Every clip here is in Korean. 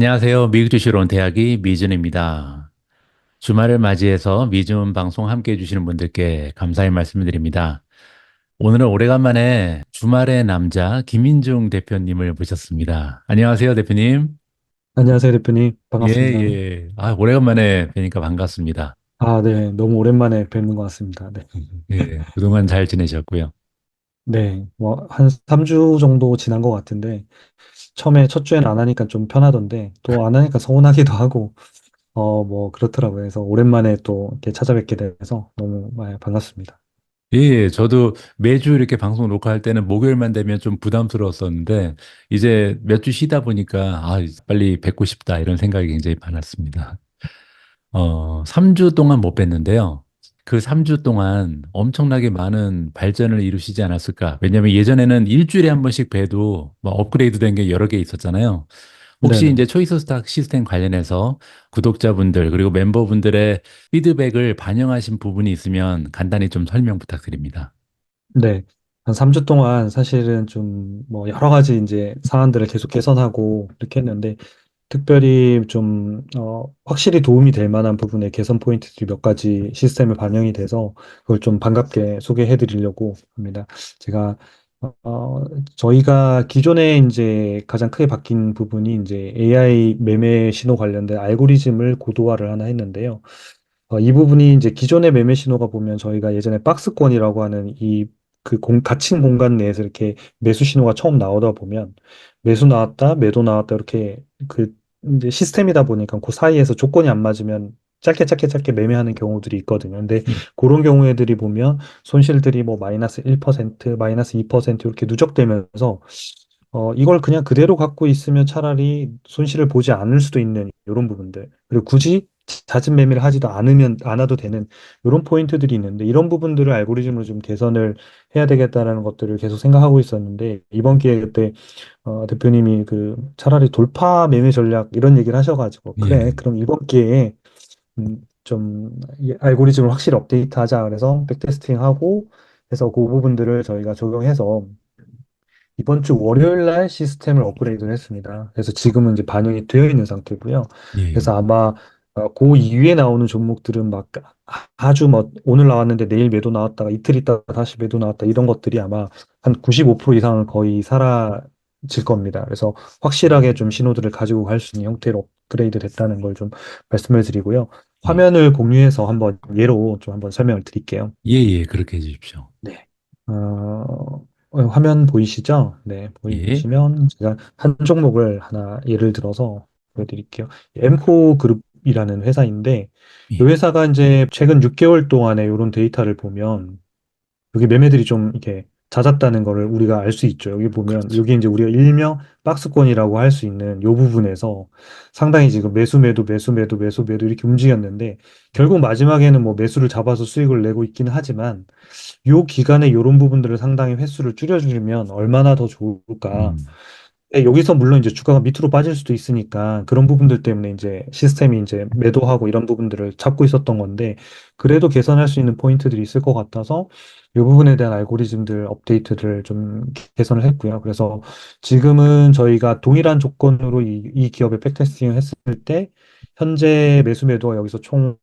안녕하세요. 미국 주식으로 온 대학이 미준입니다. 주말을 맞이해서 미준 방송 함께 해주시는 분들께 감사의 말씀을 드립니다. 오늘은 오래간만에 주말의 남자 김인중 대표님을 모셨습니다. 안녕하세요, 대표님. 안녕하세요, 대표님. 예, 반갑습니다. 예. 오래간만에 뵈니까 반갑습니다. 아, 네. 너무 오랜만에 뵙는 것 같습니다. 네. 예, 그동안 잘 지내셨고요. 네. 뭐, 한 3주 정도 지난 것 같은데, 처음에 첫 주에는 안 하니까 좀 편하던데, 또 안 하니까 서운하기도 하고, 뭐, 그렇더라고요. 그래서 오랜만에 또 이렇게 찾아뵙게 돼서 너무 반갑습니다. 예, 예. 저도 매주 이렇게 방송 녹화할 때는 목요일만 되면 좀 부담스러웠었는데, 이제 몇 주 쉬다 보니까, 빨리 뵙고 싶다, 이런 생각이 굉장히 많았습니다. 3주 동안 못 뵀는데요. 그 3주 동안 엄청나게 많은 발전을 이루시지 않았을까. 왜냐하면 예전에는 일주일에 한 번씩 뵈도 뭐 업그레이드 된 게 여러 개 있었잖아요. 혹시 네네. 이제 초이스 스탁 시스템 관련해서 구독자분들 그리고 멤버분들의 피드백을 반영하신 부분이 있으면 간단히 좀 설명 부탁드립니다. 네. 한 3주 동안 사실은 좀 뭐 여러 가지 이제 사안들을 계속 개선하고 이렇게 했는데, 특별히 좀, 확실히 도움이 될 만한 부분의 개선 포인트들이 몇 가지 시스템에 반영이 돼서 그걸 좀 반갑게 소개해 드리려고 합니다. 제가, 저희가 기존에 이제 가장 크게 바뀐 부분이 이제 AI 매매 신호 관련된 알고리즘을 고도화를 하나 했는데요. 이 부분이 이제 기존의 매매 신호가 보면 저희가 예전에 박스권이라고 하는 갇힌 공간 내에서 이렇게 매수 신호가 처음 나오다 보면 매수 나왔다, 매도 나왔다 이렇게 그 이제 시스템이다 보니까 그 사이에서 조건이 안 맞으면 짧게 짧게 짧게 매매하는 경우들이 있거든요. 근데 예, 그런 경우에들이 보면 손실들이 뭐 마이너스 1%, 마이너스 2% 이렇게 누적되면서 이걸 그냥 그대로 갖고 있으면 차라리 손실을 보지 않을 수도 있는 이런 부분들. 그리고 굳이 잦은 매매를 하지도 않아도 되는 이런 포인트들이 있는데 이런 부분들을 알고리즘으로 좀 개선을 해야 되겠다라는 것들을 계속 생각하고 있었는데 이번 기회에 그때 대표님이 그 차라리 돌파 매매 전략 이런 얘기를 하셔가지고 그래 예, 그럼 이번 기회에 좀 이 알고리즘을 확실히 업데이트하자 그래서 백테스팅하고 해서 그 부분들을 저희가 적용해서 이번 주 월요일 날 시스템을 업그레이드를 했습니다. 그래서 지금은 이제 반영이 되어 있는 상태고요. 예, 그래서 아마 그 이후에 나오는 종목들은 막 아주 뭐 오늘 나왔는데 내일 매도 나왔다가 이틀 있다가 다시 매도 나왔다 이런 것들이 아마 한 95% 이상은 거의 사라질 겁니다. 그래서 확실하게 좀 신호들을 가지고 갈 수 있는 형태로 업그레이드 됐다는 걸 좀 말씀을 드리고요. 예, 화면을 공유해서 한번 예로 좀 한번 설명을 드릴게요. 예, 예, 그렇게 해주십시오. 네. 화면 보이시죠? 네, 예, 보이시면 제가 한 종목을 하나 예를 들어서 보여드릴게요. 엠코 그룹이라는 회사인데, 이 예, 회사가 이제 최근 6개월 동안의 이런 데이터를 보면 여기 매매들이 좀 이렇게 잦았다는 거를 우리가 알 수 있죠. 여기 보면 그렇죠. 여기 이제 우리가 일명 박스권이라고 할 수 있는 이 부분에서 상당히 지금 매수 매도 매수 매도 매수 매도 이렇게 움직였는데 결국 마지막에는 뭐 매수를 잡아서 수익을 내고 있기는 하지만 요 기간에 이런 부분들을 상당히 횟수를 줄여주면 얼마나 더 좋을까. 음, 여기서 물론 이제 주가가 밑으로 빠질 수도 있으니까 그런 부분들 때문에 이제 시스템이 이제 매도하고 이런 부분들을 잡고 있었던 건데 그래도 개선할 수 있는 포인트들이 있을 것 같아서 이 부분에 대한 알고리즘들 업데이트를 좀 개선을 했고요. 그래서 지금은 저희가 동일한 조건으로 이 기업의 백테스팅을 했을 때 현재 매수 매도가 여기서 총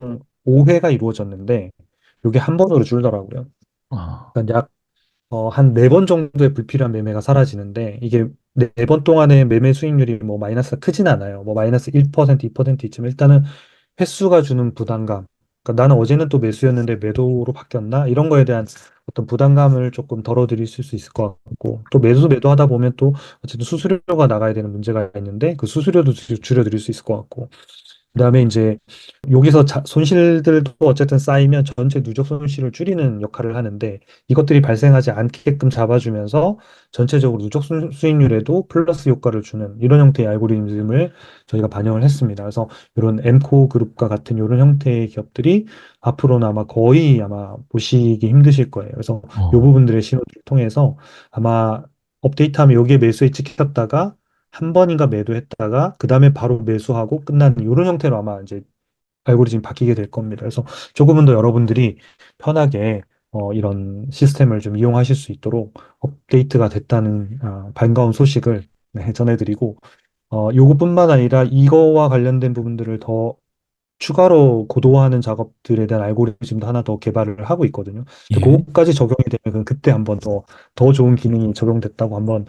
5회가 이루어졌는데 이게 한 번으로 줄더라고요. 아, 그러니까 약 한 네 번 정도의 불필요한 매매가 사라지는데 이게 네 번 동안의 매매 수익률이 뭐 마이너스가 크진 않아요. 뭐 마이너스 1%, 2% 있지만 일단은 횟수가 주는 부담감. 그러니까 나는 어제는 또 매수였는데 매도로 바뀌었나? 이런 거에 대한 어떤 부담감을 조금 덜어드릴 수 있을 것 같고 또 매도하다 보면 또 어쨌든 수수료가 나가야 되는 문제가 있는데 그 수수료도 줄여드릴 수 있을 것 같고 그다음에 이제 여기서 손실들도 어쨌든 쌓이면 전체 누적 손실을 줄이는 역할을 하는데 이것들이 발생하지 않게끔 잡아주면서 전체적으로 수익률에도 플러스 효과를 주는 이런 형태의 알고리즘을 저희가 반영을 했습니다. 그래서 이런 엠코 그룹과 같은 이런 형태의 기업들이 앞으로는 아마 거의 아마 보시기 힘드실 거예요. 그래서 이 어, 부분들의 신호를 통해서 아마 업데이트하면 여기에 매수에 찍혔다가 한 번인가 매도했다가 그 다음에 바로 매수하고 끝나는 이런 형태로 아마 이제 알고리즘이 바뀌게 될 겁니다. 그래서 조금은 더 여러분들이 편하게 이런 시스템을 좀 이용하실 수 있도록 업데이트가 됐다는 반가운 소식을 네, 전해드리고 요것뿐만 아니라 이거와 관련된 부분들을 더 추가로 고도화하는 작업들에 대한 알고리즘도 하나 더 개발을 하고 있거든요. 근데 예. 그것까지 적용이 되면 그때 한번 더 좋은 기능이 적용됐다고 한번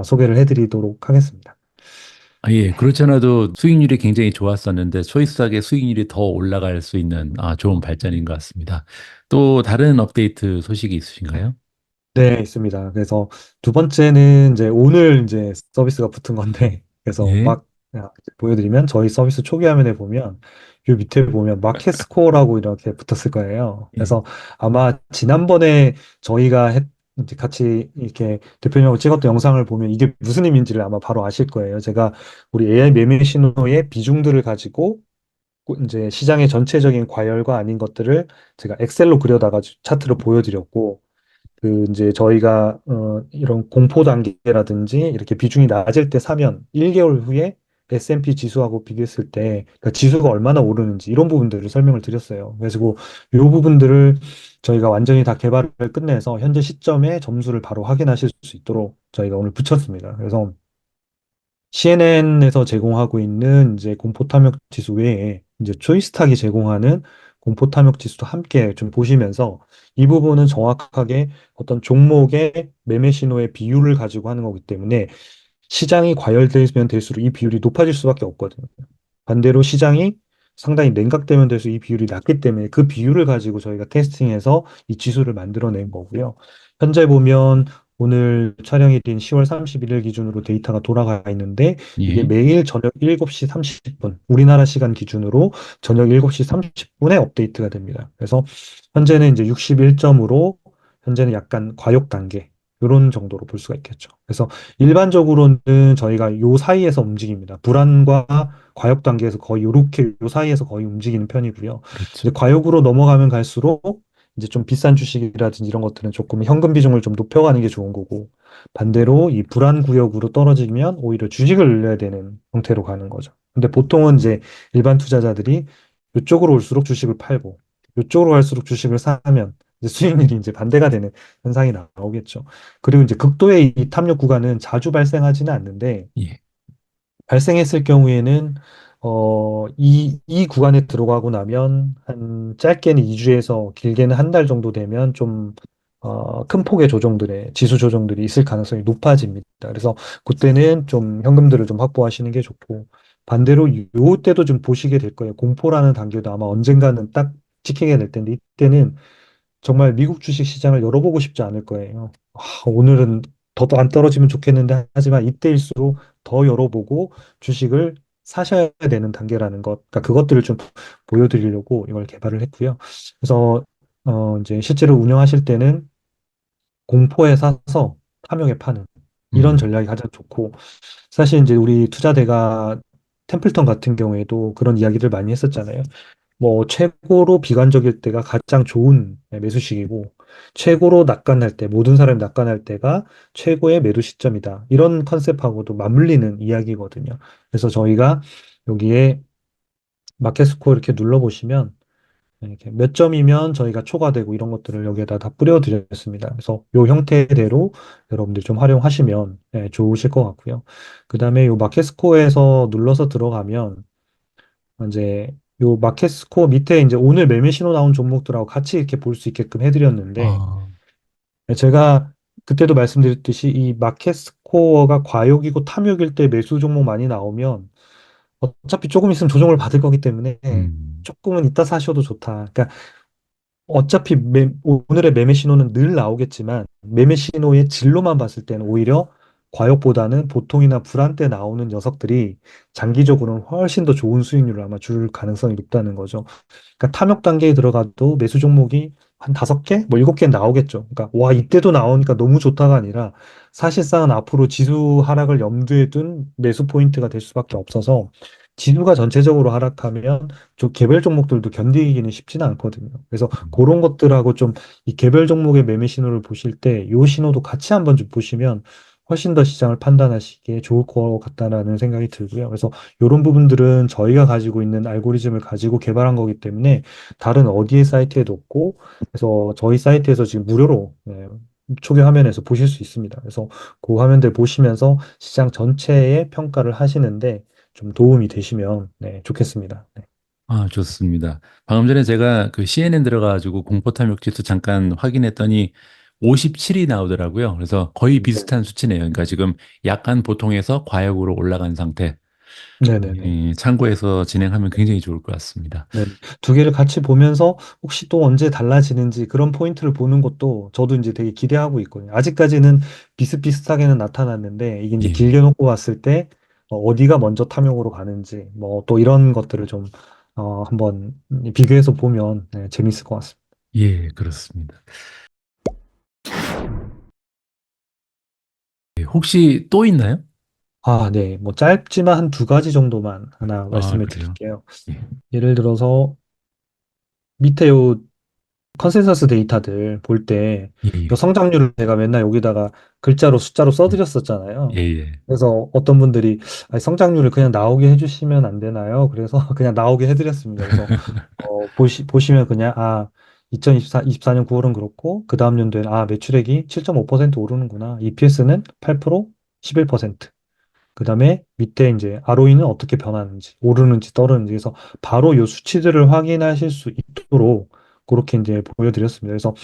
소개를 해드리도록 하겠습니다. 아, 예. 그렇지 않아도 수익률이 굉장히 좋았었는데 초이스하게 수익률이 더 올라갈 수 있는 좋은 발전인 것 같습니다. 또 다른 업데이트 소식이 있으신가요? 네, 있습니다. 그래서 두 번째는 이제 오늘 이제 서비스가 붙은 건데, 그래서 예. 막 보여드리면 저희 서비스 초기 화면에 보면 요 밑에 보면 마켓 스코어라고 이렇게 붙었을 거예요. 예. 그래서 아마 지난번에 저희가 이제 같이 이렇게 대표님하고 찍었던 영상을 보면 이게 무슨 의미인지를 아마 바로 아실 거예요. 제가 우리 AI 매매 신호의 비중들을 가지고 이제 시장의 전체적인 과열과 아닌 것들을 제가 엑셀로 그려다가 차트로 보여드렸고, 그 이제 저희가 이런 공포 단계라든지 이렇게 비중이 낮을 때 사면 1개월 후에 S&P 지수하고 비교했을 때 그 지수가 얼마나 오르는지 이런 부분들을 설명을 드렸어요. 그래서 이 부분들을 저희가 완전히 다 개발을 끝내서 현재 시점에 점수를 바로 확인하실 수 있도록 저희가 오늘 붙였습니다. 그래서 CNN에서 제공하고 있는 이제 공포 탐욕 지수 외에 이제 초이스탁이 제공하는 공포 탐욕 지수도 함께 좀 보시면서 이 부분은 정확하게 어떤 종목의 매매 신호의 비율을 가지고 하는 거기 때문에 시장이 과열되면 될수록 이 비율이 높아질 수밖에 없거든요. 반대로 시장이 상당히 냉각되면 될수록 이 비율이 낮기 때문에 그 비율을 가지고 저희가 테스팅해서 이 지수를 만들어낸 거고요. 현재 보면 오늘 촬영일인 10월 31일 기준으로 데이터가 돌아가 있는데 이게 예. 매일 저녁 7시 30분, 우리나라 시간 기준으로 저녁 7시 30분에 업데이트가 됩니다. 그래서 현재는 이제 61점으로 현재는 약간 과욕 단계 이런 정도로 볼 수가 있겠죠. 그래서 일반적으로는 저희가 요 사이에서 움직입니다. 불안과 과욕 단계에서 거의 요렇게 요 사이에서 거의 움직이는 편이고요. 이제 그렇죠. 과욕으로 넘어가면 갈수록 이제 좀 비싼 주식이라든지 이런 것들은 조금 현금 비중을 좀 높여가는 게 좋은 거고 반대로 이 불안 구역으로 떨어지면 오히려 주식을 늘려야 되는 형태로 가는 거죠. 근데 보통은 이제 일반 투자자들이 이쪽으로 올수록 주식을 팔고 이쪽으로 갈수록 주식을 사면 이제 수익률이 이제 반대가 되는 현상이 나오겠죠. 그리고 이제 극도의 이 탐욕 구간은 자주 발생하지는 않는데 예. 발생했을 경우에는 이 구간에 들어가고 나면 한 짧게는 2주에서 길게는 한 달 정도 되면 좀 큰 폭의 조정들의 지수 조정들이 있을 가능성이 높아집니다. 그래서 그때는 좀 현금들을 좀 확보하시는 게 좋고 반대로 요 때도 좀 보시게 될 거예요. 공포라는 단계도 아마 언젠가는 딱 지키게 될 텐데 이때는 정말 미국 주식 시장을 열어보고 싶지 않을 거예요. 오늘은 더도 안 떨어지면 좋겠는데 하지만 이때일수록 더 열어보고 주식을 사셔야 되는 단계라는 것, 그러니까 그것들을 좀 보여드리려고 이걸 개발을 했고요. 그래서 이제 실제로 운영하실 때는 공포에 사서 탐욕에 파는 이런 음. 전략이 가장 좋고 사실 이제 우리 투자대가 템플턴 같은 경우에도 그런 이야기를 많이 했었잖아요. 뭐 최고로 비관적일 때가 가장 좋은 매수 시기고 최고로 낙관할 때 모든 사람이 낙관할 때가 최고의 매도 시점이다. 이런 컨셉하고도 맞물리는 이야기거든요. 그래서 저희가 여기에 마켓 스코어 이렇게 눌러보시면 이렇게 몇 점이면 저희가 초과되고 이런 것들을 여기에다 다 뿌려드렸습니다. 그래서 이 형태대로 여러분들 좀 활용하시면 좋으실 것 같고요. 그 다음에 이 마켓 스코어에서 눌러서 들어가면 이제 요 마켓 스코어 밑에 이제 오늘 매매 신호 나온 종목들하고 같이 이렇게 볼 수 있게끔 해드렸는데 아, 제가 그때도 말씀드렸듯이 이 마켓 스코어가 과욕이고 탐욕일 때 매수 종목 많이 나오면 어차피 조금 있으면 조정을 받을 거기 때문에 음. 조금은 이따 사셔도 좋다. 그러니까 어차피 오늘의 매매 신호는 늘 나오겠지만 매매 신호의 질로만 봤을 때는 오히려 과욕보다는 보통이나 불안 때 나오는 녀석들이 장기적으로는 훨씬 더 좋은 수익률을 아마 줄 가능성이 높다는 거죠. 그러니까 탐욕 단계에 들어가도 매수 종목이 한 5개, 뭐 7개 나오겠죠. 그러니까 와 이때도 나오니까 너무 좋다가 아니라 사실상은 앞으로 지수 하락을 염두에 둔 매수 포인트가 될 수밖에 없어서 지수가 전체적으로 하락하면 좀 개별 종목들도 견디기는 쉽지는 않거든요. 그래서 그런 것들하고 좀 이 개별 종목의 매매 신호를 보실 때 이 신호도 같이 한번 좀 보시면 훨씬 더 시장을 판단하시기에 좋을 것 같다라는 생각이 들고요. 그래서 이런 부분들은 저희가 가지고 있는 알고리즘을 가지고 개발한 거기 때문에 다른 어디의 사이트에도 없고, 그래서 저희 사이트에서 지금 무료로 초기 화면에서 보실 수 있습니다. 그래서 그 화면들 보시면서 시장 전체의 평가를 하시는데 좀 도움이 되시면 네, 좋겠습니다. 네. 아, 좋습니다. 방금 전에 제가 그 CNN 들어가가지고 공포탐욕 지수 잠깐 확인했더니 57이 나오더라고요. 그래서 거의 비슷한 수치네요. 그러니까 지금 약간 보통에서 과역으로 올라간 상태. 네네네. 참고해서 진행하면 굉장히 좋을 것 같습니다. 네. 두 개를 같이 보면서 혹시 또 언제 달라지는지 그런 포인트를 보는 것도 저도 이제 되게 기대하고 있거든요. 아직까지는 비슷비슷하게는 나타났는데 이게 이제 예, 길게 놓고 봤을 때 어디가 먼저 탐욕으로 가는지 뭐 또 이런 것들을 좀 한번 비교해서 보면 네, 재밌을 것 같습니다. 예, 그렇습니다. 예, 혹시 또 있나요? 아, 네. 뭐 짧지만 한 두 가지 정도만 하나 아, 말씀을 그래요? 드릴게요. 예, 예를 들어서 밑에 요 컨센서스 데이터들 볼 때, 예, 요 예. 성장률을 제가 맨날 여기다가 글자로 숫자로 음, 예, 써드렸었잖아요. 예. 그래서 어떤 분들이 아니, 성장률을 그냥 나오게 해주시면 안 되나요? 그래서 그냥 나오게 해드렸습니다. 그래서 보시면 그냥 24년 9월은 그렇고 그 다음 연도에는 매출액이 7.5% 오르는구나. EPS는 8%, 11%. 그다음에 밑에 이제 ROE는 어떻게 변하는지, 오르는지 떨어지는지 그래서 바로 요 수치들을 확인하실 수 있도록 그렇게 이제 보여드렸습니다. 그래서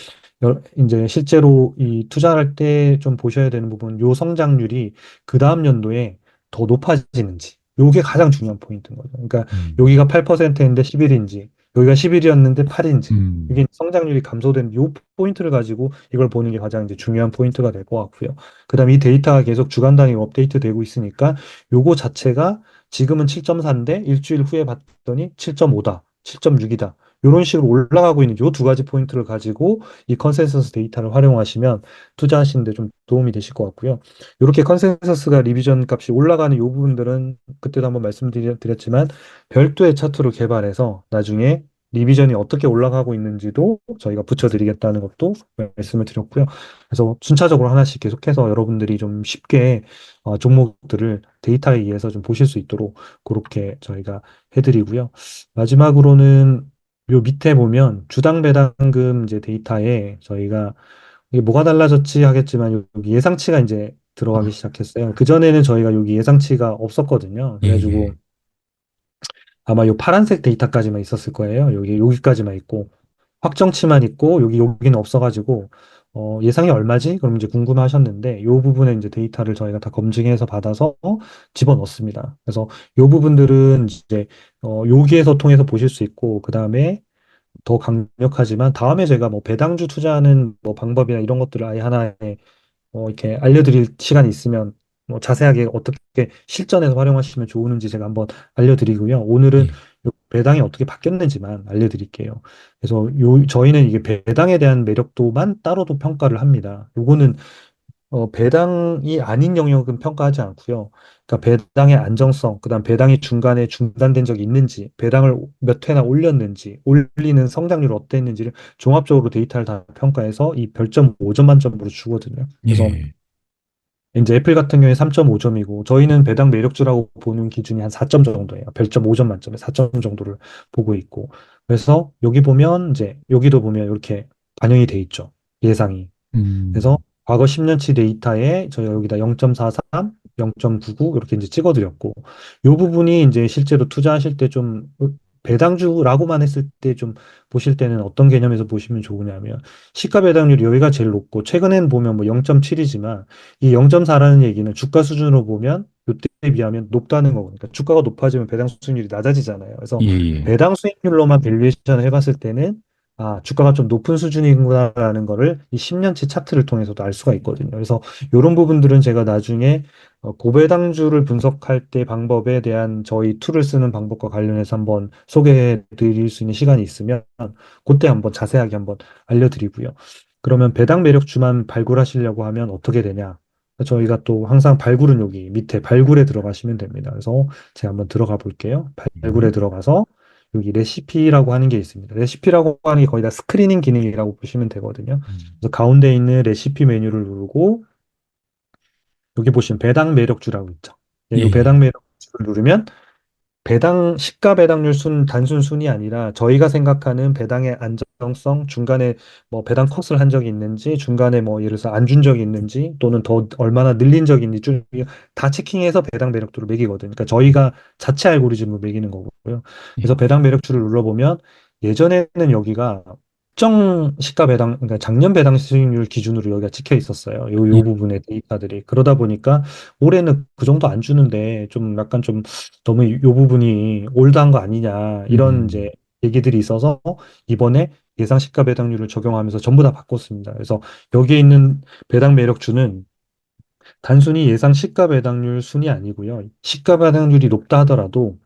이제 실제로 이 투자할 때 좀 보셔야 되는 부분, 요 성장률이 그 다음 연도에 더 높아지는지, 요게 가장 중요한 포인트인 거죠. 그러니까 음, 여기가 8%인데 11인지, 여기가 11이었는데 8인지, 음, 이게 성장률이 감소된 요 포인트를 가지고 이걸 보는 게 가장 이제 중요한 포인트가 될 것 같고요. 그다음에 이 데이터가 계속 주간 단위 업데이트 되고 있으니까 요거 자체가 지금은 7.4인데 일주일 후에 봤더니 7.5다, 7.6이다. 이런 식으로 올라가고 있는 요 두 가지 포인트를 가지고 이 컨센서스 데이터를 활용하시면 투자하시는데 좀 도움이 되실 것 같고요. 이렇게 컨센서스가 리비전 값이 올라가는 요 부분들은 그때도 한번 말씀드렸지만 별도의 차트로 개발해서 나중에 리비전이 어떻게 올라가고 있는지도 저희가 붙여드리겠다는 것도 말씀을 드렸고요. 그래서 순차적으로 하나씩 계속해서 여러분들이 좀 쉽게 종목들을 데이터에 의해서 좀 보실 수 있도록 그렇게 저희가 해드리고요. 마지막으로는 요 밑에 보면 주당 배당금 이제 데이터에 저희가 이게 뭐가 달라졌지 하겠지만 여기 예상치가 이제 들어가기 아, 시작했어요. 그전에는 저희가 여기 예상치가 없었거든요. 예, 그래가지고 예. 아마 요 파란색 데이터까지만 있었을 거예요. 여기까지만 있고 확정치만 있고 여기는 없어가지고 예상이 얼마지? 그럼 이제 궁금하셨는데 요 부분에 이제 데이터를 저희가 다 검증해서 받아서 집어넣습니다. 그래서 요 부분들은 이제 여기에서 통해서 보실 수 있고 그 다음에 더 강력하지만 다음에 제가 뭐 배당주 투자하는 뭐 방법이나 이런 것들을 아예 하나에 이렇게 알려드릴 시간이 있으면 뭐 자세하게 어떻게 실전에서 활용하시면 좋은지 제가 한번 알려드리고요. 오늘은 예. 요 배당이 어떻게 바뀌었는지만 알려드릴게요. 그래서 저희는 이게 배당에 대한 매력도만 따로도 평가를 합니다. 요거는 배당이 아닌 영역은 평가하지 않고요. 그러니까 배당의 안정성, 그다음 배당이 중간에 중단된 적이 있는지, 배당을 몇 회나 올렸는지, 올리는 성장률 어땠는지를 종합적으로 데이터를 다 평가해서 이 별점 5점 만점으로 주거든요. 그래서 예. 이제 애플 같은 경우에 3.5점이고 저희는 배당 매력주라고 보는 기준이 한 4점 정도예요. 별점 5점 만점에 4점 정도를 보고 있고. 그래서 여기 보면 이제 여기도 보면 이렇게 반영이 돼 있죠. 예상이. 그래서 음, 과거 10년치 데이터에 저희가 여기다 0.43, 0.99 이렇게 이제 찍어드렸고, 이 부분이 이제 실제로 투자하실 때 좀 배당주라고만 했을 때 좀 보실 때는 어떤 개념에서 보시면 좋으냐면 시가 배당률이 여기가 제일 높고 최근엔 보면 뭐 0.7이지만 이 0.4라는 얘기는 주가 수준으로 보면 이때에 비하면 높다는 거고, 그러니까 주가가 높아지면 배당 수익률이 낮아지잖아요. 그래서 예, 예. 배당 수익률로만 밸류에이션을 해봤을 때는 주가가 좀 높은 수준이구나라는 거를 이 10년치 차트를 통해서도 알 수가 있거든요. 그래서 이런 부분들은 제가 나중에 고배당주를 분석할 때 방법에 대한 저희 툴을 쓰는 방법과 관련해서 한번 소개해 드릴 수 있는 시간이 있으면 그때 한번 자세하게 한번 알려드리고요. 그러면 배당 매력주만 발굴하시려고 하면 어떻게 되냐? 저희가 또 항상 발굴은 여기 밑에 발굴에 들어가시면 됩니다. 그래서 제가 한번 들어가 볼게요. 예. 발굴에 들어가서 여기 레시피라고 하는 게 있습니다. 레시피라고 하는 게 거의 다 스크리닝 기능이라고 보시면 되거든요. 음, 그래서 가운데 있는 레시피 메뉴를 누르고 여기 보시면 배당 매력주라고 있죠. 이 예, 배당 예. 매력주를 누르면 시가 배당률 단순 순이 아니라 저희가 생각하는 배당의 안정성, 중간에 뭐 배당 컷을 한 적이 있는지, 중간에 뭐 예를 들어서 안 준 적이 있는지, 또는 더 얼마나 늘린 적이 있는지 다 체킹해서 배당 매력도를 매기거든요. 그러니까 저희가 자체 알고리즘을 매기는 거고요. 그래서 예. 배당 매력추를 눌러보면 예전에는 여기가 특정 시가 배당, 그러니까 작년 배당 수익률 기준으로 여기가 찍혀 있었어요. 예. 요 부분의 데이터들이. 그러다 보니까 올해는 그 정도 안 주는데 좀 약간 좀 너무 이 부분이 올드한 거 아니냐 이런 음. 이제 얘기들이 있어서 이번에 예상 시가 배당률을 적용하면서 전부 다 바꿨습니다. 그래서 여기에 있는 배당 매력주는 단순히 예상 시가 배당률 순이 아니고요. 시가 배당률이 높다 하더라도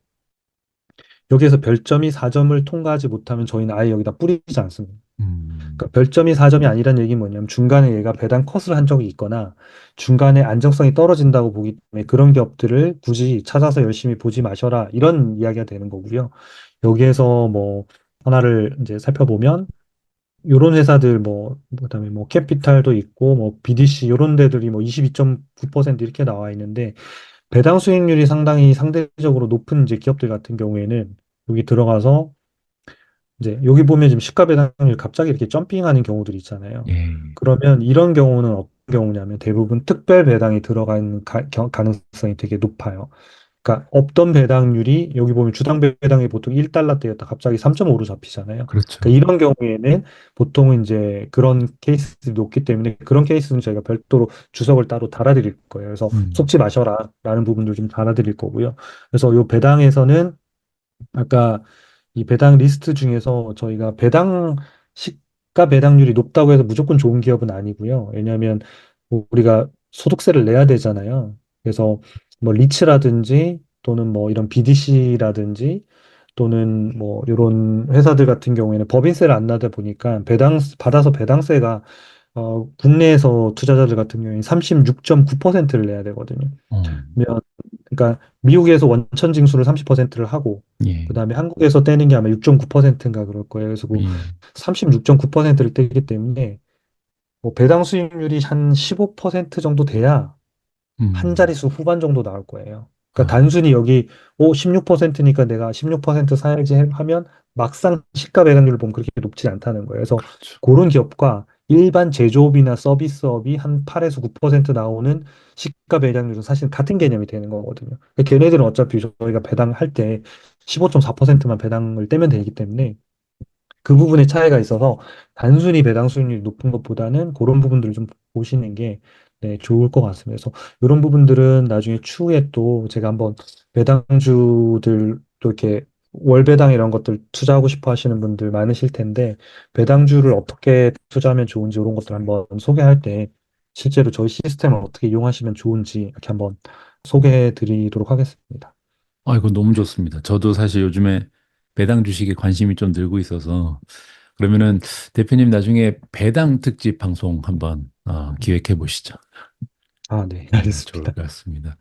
여기에서 별점이 4점을 통과하지 못하면 저희는 아예 여기다 뿌리지 않습니다. 음. 그러니까 별점이 4점이 아니라는 얘기는 뭐냐면 중간에 얘가 배당 컷을 한 적이 있거나 중간에 안정성이 떨어진다고 보기 때문에 그런 기업들을 굳이 찾아서 열심히 보지 마셔라 이런 이야기가 되는 거고요. 여기에서 뭐 하나를 이제 살펴보면 요런 회사들 그다음에 뭐 캐피탈도 있고 뭐 BDC 요런 데들이 뭐 22.9% 이렇게 나와 있는데 배당 수익률이 상당히 상대적으로 높은 이제 기업들 같은 경우에는 여기 들어가서 이제 여기 보면 지금 시가 배당률 갑자기 이렇게 점핑하는 경우들이 있잖아요. 예. 그러면 이런 경우는 어떤 경우냐면 대부분 특별 배당이 들어가는 가능성이 되게 높아요. 그러니까 없던 배당률이 여기 보면 주당 배당이 보통 1달러대였다 갑자기 3.5로 잡히잖아요. 그러니까 그렇죠. 이런 경우에는 보통은 이제 그런 케이스들이 높기 때문에 그런 케이스는 저희가 별도로 주석을 따로 달아드릴 거예요. 그래서 음. 속지 마셔라라는 부분들 좀 달아드릴 거고요. 그래서 요 배당에서는 아까 이 배당 리스트 중에서 저희가 시가 배당률이 높다고 해서 무조건 좋은 기업은 아니고요. 왜냐하면 뭐 우리가 소득세를 내야 되잖아요. 그래서 뭐 리츠라든지 또는 뭐 이런 BDC라든지 또는 뭐 이런 회사들 같은 경우에는 법인세를 안 나다 보니까 받아서 배당세가 국내에서 투자자들 같은 경우에는 36.9%를 내야 되거든요. 어. 그러니까 미국에서 원천 징수를 30%를 하고 예. 그다음에 한국에서 떼는 게 아마 6.9%인가 그럴 거예요. 그래서 그 예. 36.9%를 떼기 때문에 뭐 배당 수익률이 한 15% 정도 돼야 한 음. 자릿수 후반 정도 나올 거예요. 그러니까 아, 단순히 여기 16%니까 내가 16% 사야지 하면 막상 시가 배당률을 보면 그렇게 높지 않다는 거예요. 그래서 그렇죠. 그런 기업과 일반 제조업이나 서비스업이 한 8에서 9% 나오는 시가 배당률은 사실 같은 개념이 되는 거거든요. 그러니까 걔네들은 어차피 저희가 배당할 때 15.4%만 배당을 떼면 되기 때문에 그 부분에 차이가 있어서 단순히 배당 수익률이 높은 것보다는 그런 부분들을 좀 보시는 게 네, 좋을 것 같습니다. 그래서 이런 부분들은 나중에 추후에 또 제가 한번 배당주들 또 이렇게 월배당 이런 것들 투자하고 싶어 하시는 분들 많으실 텐데 배당주를 어떻게 투자하면 좋은지 이런 것들 한번 소개할 때 실제로 저희 시스템을 어떻게 이용하시면 좋은지 이렇게 한번 소개해 드리도록 하겠습니다. 아, 이거 너무 좋습니다. 저도 사실 요즘에 배당 주식에 관심이 좀 늘고 있어서 그러면은 대표님 나중에 배당 특집 방송 한번 기획해 보시죠. 아, 네, 좋을 알겠습니다. 것 같습니다.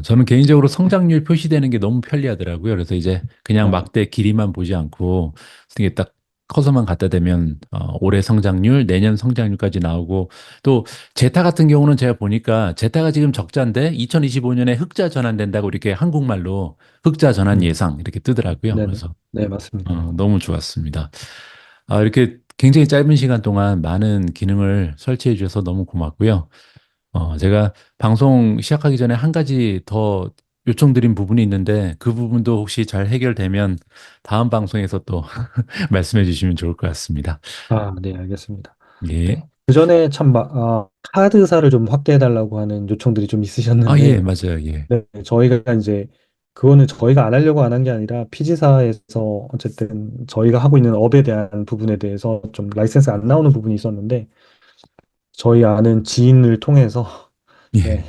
저는 개인적으로 성장률 표시되는 게 너무 편리하더라고요. 그래서 이제 그냥 아, 막대 길이만 보지 않고 이게 딱 커서만 갖다 대면 올해 성장률, 내년 성장률까지 나오고 또 제타 같은 경우는 제가 보니까 제타가 지금 적자인데 2025년에 흑자 전환된다고 이렇게 한국말로 흑자 전환 음, 예상 이렇게 뜨더라고요. 네네. 그래서 네, 맞습니다. 너무 좋았습니다. 이렇게 굉장히 짧은 시간 동안 많은 기능을 설치해 주셔서 너무 고맙고요. 제가 방송 시작하기 전에 한 가지 더 요청드린 부분이 있는데 그 부분도 혹시 잘 해결되면 다음 방송에서 또 말씀해 주시면 좋을 것 같습니다. 아, 네, 알겠습니다. 예. 네. 그 전에 참, 카드사를 좀 확대해달라고 하는 요청들이 좀 예, 있으셨는데, 맞아요. 예. 네, 저희가 이제, 그거는 저희가 안 하려고 안 한 게 아니라, 피지사에서 어쨌든 저희가 하고 있는 업에 대한 부분에 대해서 좀 라이센스 안 나오는 부분이 있었는데, 저희 아는 지인을 통해서, 예. 네,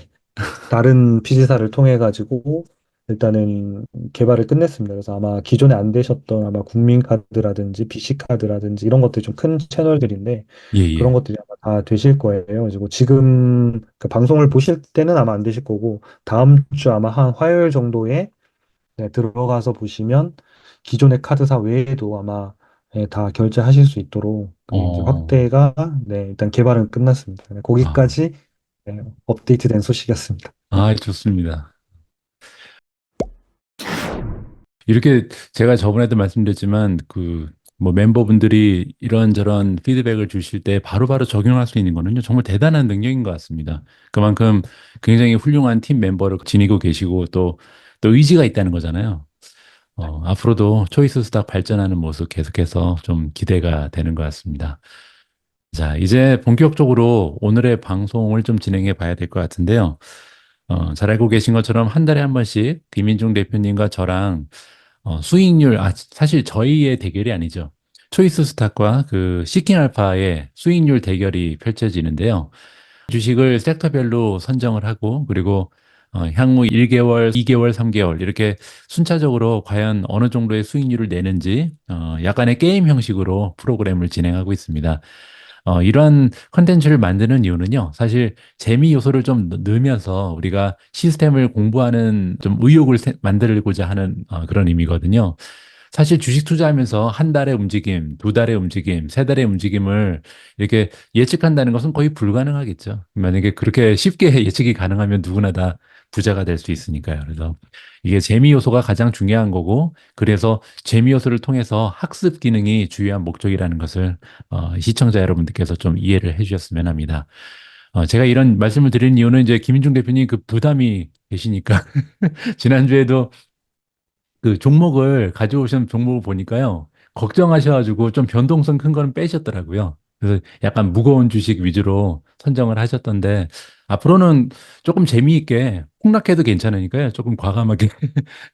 다른 피지사를 통해 가지고 일단은 개발을 끝냈습니다. 그래서 아마 기존에 안 되셨던 아마 국민카드라든지 BC카드라든지 이런 것들이 좀 큰 채널들인데 예, 그런 예. 것들이 아마 다 되실 거예요. 그리고 지금 그 방송을 보실 때는 아마 안 되실 거고 다음 주 아마 한 화요일 정도에 네, 들어가서 보시면 기존의 카드사 외에도 아마 네, 다 결제하실 수 있도록 그게 이제 어, 확대가 네, 일단 개발은 끝났습니다. 네, 아, 거기까지 네, 업데이트된 소식이었습니다. 좋습니다. 이렇게 제가 저번에도 말씀드렸지만 그 뭐 멤버분들이 이런저런 피드백을 주실 때 바로바로 적용할 수 있는 거는요 정말 대단한 능력인 것 같습니다. 그만큼 굉장히 훌륭한 팀 멤버를 지니고 계시고 또 의지가 있다는 거잖아요. 앞으로도 초이스 스탁 발전하는 모습 계속해서 좀 기대가 되는 것 같습니다. 자, 이제 본격적으로 오늘의 방송을 좀 진행해 봐야 될 것 같은데요. 잘 알고 계신 것처럼 한 달에 한 번씩 김인중 대표님과 저랑 수익률, 사실 저희의 대결이 아니죠. 초이스 스탁과 그 시킹 알파의 수익률 대결이 펼쳐지는데요. 주식을 섹터별로 선정을 하고 그리고 향후 1개월, 2개월, 3개월 이렇게 순차적으로 과연 어느 정도의 수익률을 내는지 약간의 게임 형식으로 프로그램을 진행하고 있습니다. 이러한 컨텐츠를 만드는 이유는요, 사실 재미 요소를 좀 넣으면서 우리가 시스템을 공부하는 좀 의욕을 만들고자 하는 그런 의미거든요. 사실 주식 투자하면서 한 달의 움직임, 두 달의 움직임, 세 달의 움직임을 이렇게 예측한다는 것은 거의 불가능하겠죠. 만약에 그렇게 쉽게 예측이 가능하면 누구나 다 부자가 될 수 있으니까요. 그래서 이게 재미 요소가 가장 중요한 거고, 그래서 재미 요소를 통해서 학습 기능이 주요한 목적이라는 것을 시청자 여러분들께서 좀 이해를 해주셨으면 합니다. 제가 이런 말씀을 드리는 이유는 이제 김인중 대표님 그 부담이 계시니까 지난주에도 그 종목을 가져오신 종목을 보니까요. 걱정하셔가지고 좀 변동성 큰 거는 빼셨더라고요. 그래서 약간 무거운 주식 위주로 선정을 하셨던데 앞으로는 조금 재미있게 폭락해도 괜찮으니까요. 조금 과감하게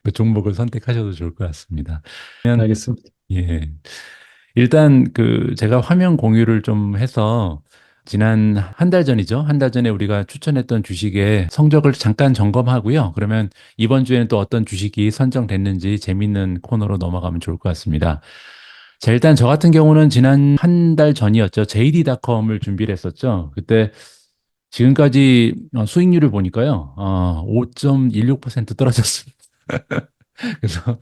그 종목을 선택하셔도 좋을 것 같습니다. 알겠습니다. 예. 일단 그 제가 화면 공유를 좀 해서 지난 한 달 전이죠. 한 달 전에 우리가 추천했던 주식의 성적을 잠깐 점검하고요. 그러면 이번 주에는 또 어떤 주식이 선정됐는지 재밌는 코너로 넘어가면 좋을 것 같습니다. 자, 일단 저 같은 경우는 지난 한 달 전이었죠. JD.com을 준비를 했었죠. 그때 지금까지 수익률을 보니까요. 5.16% 떨어졌습니다. 그래서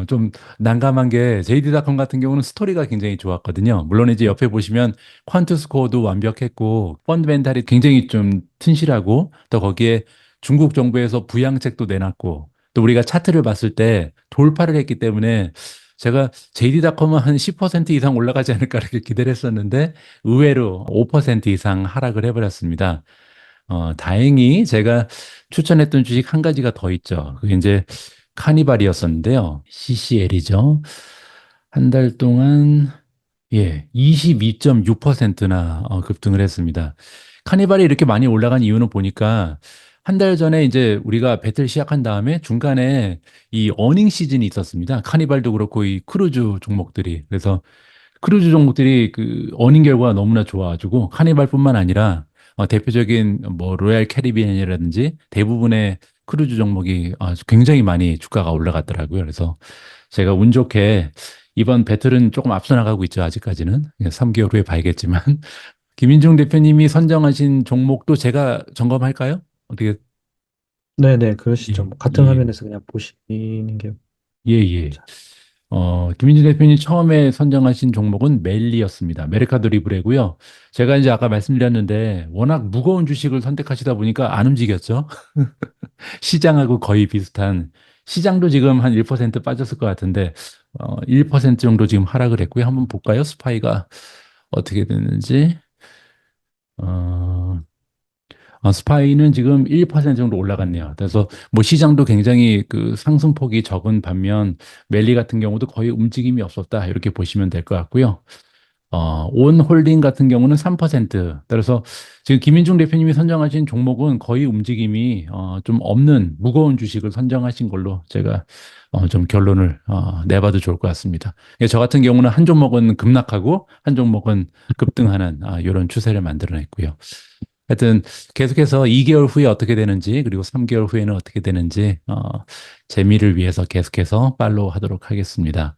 좀 난감한 게 JD.com 같은 경우는 스토리가 굉장히 좋았거든요. 물론 이제 옆에 보시면 퀀트 스코어도 완벽했고 펀드 멘탈이 굉장히 좀 튼실하고 또 거기에 중국 정부에서 부양책도 내놨고 또 우리가 차트를 봤을 때 돌파를 했기 때문에 제가 JD.com은 한 10% 이상 올라가지 않을까 이렇게 기대를 했었는데 의외로 5% 이상 하락을 해버렸습니다. 다행히 제가 추천했던 주식 한 가지가 더 있죠. 그게 이제 카니발이었었는데요. CCL이죠. 한 달 동안 22.6%나 급등을 했습니다. 카니발이 이렇게 많이 올라간 이유는 보니까 한 달 전에 이제 우리가 배틀 시작한 다음에 중간에 이 어닝 시즌이 있었습니다. 카니발도 그렇고 이 크루즈 종목들이. 그래서 크루즈 종목들이 그 어닝 결과가 너무나 좋아가지고 카니발뿐만 아니라 대표적인 뭐 로얄 캐리비안이라든지 대부분의 크루즈 종목이 굉장히 많이 주가가 올라갔더라고요. 그래서 제가 운 좋게 이번 배틀은 조금 앞서 나가고 있죠. 아직까지는 3개월 후에 봐야겠지만 김인중 대표님이 선정하신 종목도 제가 점검할까요? 어떻게? 네네, 그러시죠. 예, 뭐 같은 예, 화면에서 그냥 보시는 게. 예, 예. 자, 김민주 대표님 처음에 선정하신 종목은 멜리였습니다. 메르카도 리브레고요. 제가 이제 아까 말씀드렸는데 워낙 무거운 주식을 선택하시다 보니까 안 움직였죠. 시장하고 거의 비슷한 시장도 지금 한 1% 빠졌을 것 같은데 1% 정도 지금 하락을 했고요. 한번 볼까요? 스파이가 어떻게 됐는지. 어, 스파이는 지금 1% 정도 올라갔네요. 그래서 뭐 시장도 굉장히 그 상승폭이 적은 반면 멜리 같은 경우도 거의 움직임이 없었다. 이렇게 보시면 될 것 같고요. 온 홀딩 같은 경우는 3%. 따라서 지금 김인중 대표님이 선정하신 종목은 거의 움직임이 좀 없는 무거운 주식을 선정하신 걸로 제가 좀 결론을 내봐도 좋을 것 같습니다. 예, 저 같은 경우는 한 종목은 급락하고 한 종목은 급등하는 이런 추세를 만들어냈고요. 하여튼 계속해서 2개월 후에 어떻게 되는지 그리고 3개월 후에는 어떻게 되는지 재미를 위해서 계속해서 팔로우 하도록 하겠습니다.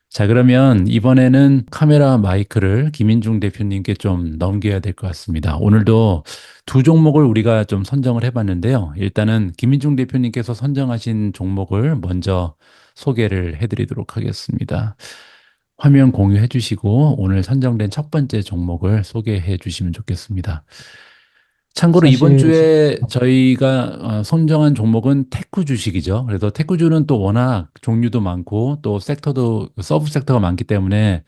자, 그러면 이번에는 카메라 마이크를 김인중 대표님께 좀 넘겨야 될 것 같습니다. 오늘도 두 종목을 우리가 좀 선정을 해봤는데요. 일단은 김인중 대표님께서 선정하신 종목을 먼저 소개를 해드리도록 하겠습니다. 화면 공유해 주시고 오늘 선정된 첫 번째 종목을 소개해 주시면 좋겠습니다. 참고로 이번 사실 주에 저희가 선정한 종목은 테크 주식이죠. 그래서 테크주는 또 워낙 종류도 많고 또 섹터도 서브 섹터가 많기 때문에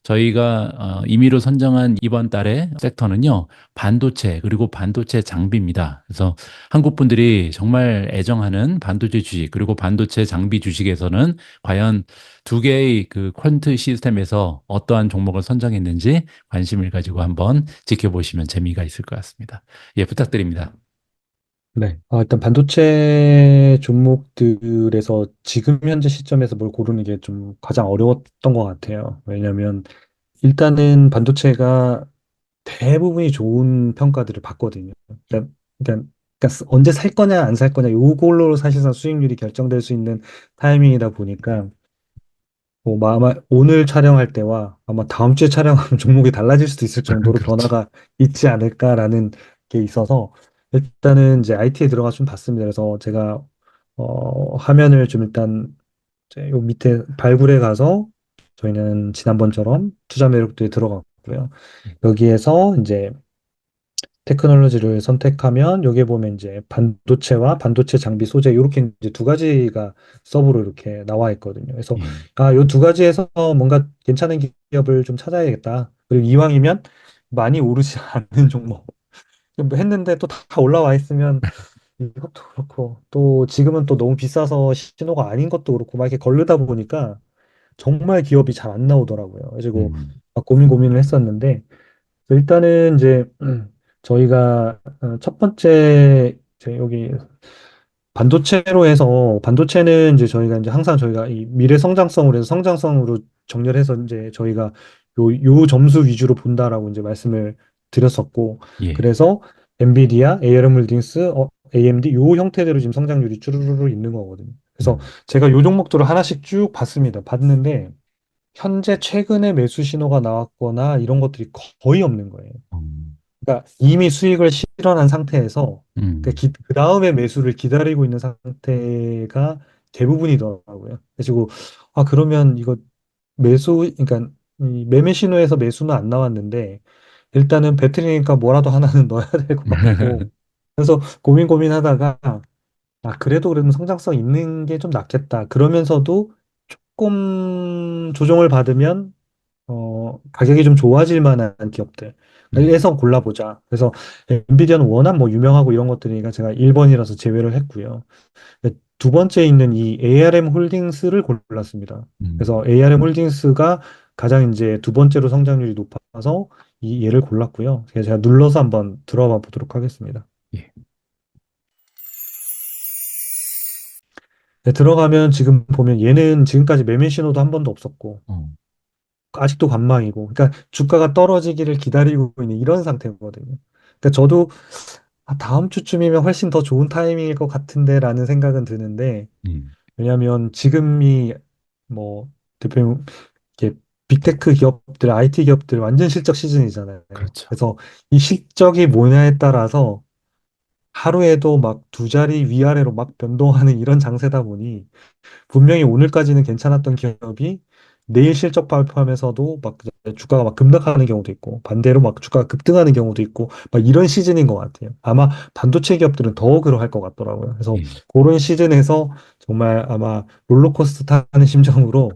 저희가 임의로 선정한 이번 달의 섹터는요, 반도체 그리고 반도체 장비입니다. 그래서 한국 분들이 정말 애정하는 반도체 주식 그리고 반도체 장비 주식에서는 과연 두 개의 그 퀀트 시스템에서 어떠한 종목을 선정했는지 관심을 가지고 한번 지켜보시면 재미가 있을 것 같습니다. 예, 부탁드립니다. 네. 일단 반도체 종목들에서 지금 현재 시점에서 뭘 고르는 게 좀 가장 어려웠던 것 같아요. 왜냐하면 일단은 반도체가 대부분이 좋은 평가들을 받거든요. 그러니까 언제 살 거냐 안 살 거냐 요걸로 사실상 수익률이 결정될 수 있는 타이밍이다 보니까 뭐 아마 오늘 촬영할 때와 아마 다음 주에 촬영하면 종목이 달라질 수도 있을 정도로 그렇죠. 변화가 있지 않을까라는 게 있어서 일단은 이제 IT에 들어가서 좀 봤습니다. 그래서 제가 화면을 좀 일단 이제 요 밑에 발굴해 가서 저희는 지난번처럼 투자 매력도에 들어갔고요. 여기에서 이제 테크놀로지를 선택하면 여기에 보면 이제 반도체와 반도체 장비 소재 이렇게 이제 두 가지가 서브로 이렇게 나와 있거든요. 그래서 예. 요 두 가지에서 뭔가 괜찮은 기업을 좀 찾아야겠다. 그리고 이왕이면 많이 오르지 않는 종목 했는데 또 다 올라와 있으면 이것도 그렇고 또 지금은 또 너무 비싸서 신호가 아닌 것도 그렇고 막 이렇게 걸르다 보니까 정말 기업이 잘 안 나오더라고요. 그래가지고 음. 막 고민을 했었는데 일단은 이제 저희가 첫 번째 이제 여기 반도체로 해서 반도체는 이제 저희가 이제 항상 저희가 이 미래 성장성으로 해서 성장성으로 정렬해서 이제 저희가 요 점수 위주로 본다라고 이제 말씀을 드렸었고 예. 그래서 엔비디아, ARM 홀딩스, AMD 요 형태대로 지금 성장률이 쭈루루루 있는 거거든요. 그래서 음. 제가 요 종목들을 하나씩 쭉 봤습니다. 봤는데 현재 최근에 매수 신호가 나왔거나 이런 것들이 거의 없는 거예요. 음. 그러니까 이미 수익을 실현한 상태에서 음. 그 다음에 매수를 기다리고 있는 상태가 대부분이더라고요. 그래서 그러면 이거 그러니까 이 매매 신호에서 매수는 안 나왔는데 일단은 배터리니까 뭐라도 하나는 넣어야 될 것 같고 그래서 고민하다가 그래도 그러면 성장성 있는 게 좀 낫겠다. 그러면서도 조금 조정을 받으면 가격이 좀 좋아질 만한 기업들. 음. 에서 골라보자. 그래서 엔비디아는 워낙 뭐 유명하고 이런 것들이니까 제가 1번이라서 제외를 했고요. 두 번째 있는 이 ARM 홀딩스를 골랐습니다. 음. 그래서 ARM 홀딩스가 가장 이제 두 번째로 성장률이 높아서 이 얘를 골랐고요. 그래서 제가 눌러서 한번 들어봐 보도록 하겠습니다. 예. 네, 들어가면 지금 보면 얘는 지금까지 매매 신호도 한 번도 없었고 어. 아직도 관망이고 그러니까 주가가 떨어지기를 기다리고 있는 이런 상태거든요. 그러니까 저도 다음 주쯤이면 훨씬 더 좋은 타이밍일 것 같은데라는 생각은 드는데 음. 왜냐하면 지금이 뭐 대표님 이렇게 빅테크 기업들, IT 기업들 완전 실적 시즌이잖아요. 그렇죠. 그래서 이 실적이 뭐냐에 따라서 하루에도 막 두 자리 위아래로 막 변동하는 이런 장세다 보니 분명히 오늘까지는 괜찮았던 기업이 내일 실적 발표하면서도 막 이제 주가가 막 급락하는 경우도 있고 반대로 막 주가가 급등하는 경우도 있고 막 이런 시즌인 것 같아요. 아마 반도체 기업들은 더 그럴 것 같더라고요. 그래서 예. 그런 시즌에서 정말 아마 롤러코스터 타는 심정으로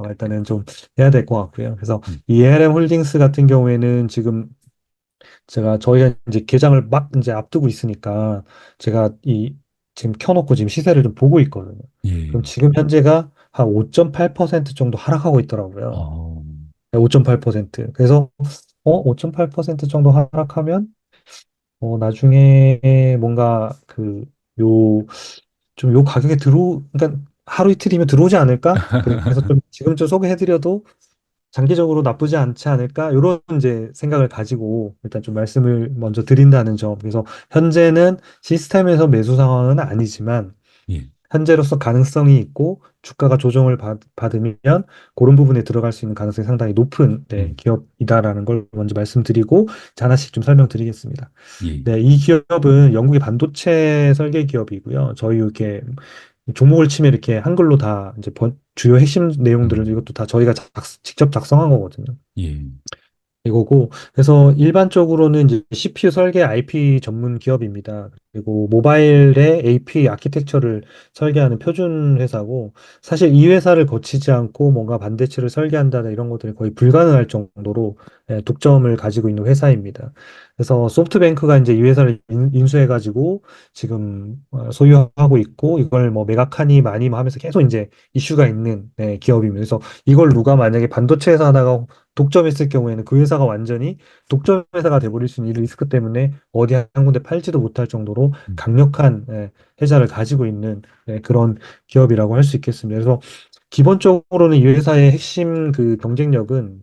일단은 좀 해야 될 것 같고요. 그래서 음. 이 ARM 홀딩스 같은 경우에는 지금 저희가 이제 개장을 막 이제 앞두고 있으니까 제가 지금 켜놓고 지금 시세를 좀 보고 있거든요. 그럼 예. 지금 현재가 한 5.8% 정도 하락하고 있더라고요. 어. 5.8%. 그래서 5.8% 정도 하락하면 나중에 뭔가 요 좀 요 가격에 그러니까 하루 이틀이면 들어오지 않을까? 그래서 좀 지금쯤 소개해드려도 장기적으로 나쁘지 않지 않을까? 이런 이제 생각을 가지고 일단 좀 말씀을 먼저 드린다는 점. 그래서 현재는 시스템에서 매수 상황은 아니지만 예. 현재로서 가능성이 있고 주가가 조정을 받으면 그런 부분에 들어갈 수 있는 가능성이 상당히 높은 음. 기업이다라는 걸 먼저 말씀드리고 이제 하나씩 좀 설명드리겠습니다. 예. 네, 이 기업은 영국의 반도체 설계 기업이고요. 저희 이렇게 종목을 치면 이렇게 한글로 다 이제 주요 핵심 내용들을 음. 이것도 다 저희가 직접 작성한 거거든요. 예. 이거고, 그래서 일반적으로는 이제 CPU 설계 IP 전문 기업입니다. 그리고 모바일의 AP 아키텍처를 설계하는 표준 회사고, 사실 이 회사를 거치지 않고 뭔가 반대체를 설계한다는 이런 것들이 거의 불가능할 정도로 독점을 가지고 있는 회사입니다. 그래서 소프트뱅크가 이제 이 회사를 인수해가지고 지금 소유하고 있고, 이걸 뭐 매각하니 마니 뭐 하면서 계속 이제 이슈가 있는 기업입니다. 그래서 이걸 누가 만약에 반도체 회사 하나가 독점했을 경우에는 그 회사가 완전히 독점 회사가 돼버릴 수 있는 이 리스크 때문에 어디 한 군데 팔지도 못할 정도로 음, 강력한 회사를 가지고 있는 그런 기업이라고 할 수 있겠습니다. 그래서 기본적으로는 이 회사의 핵심 그 경쟁력은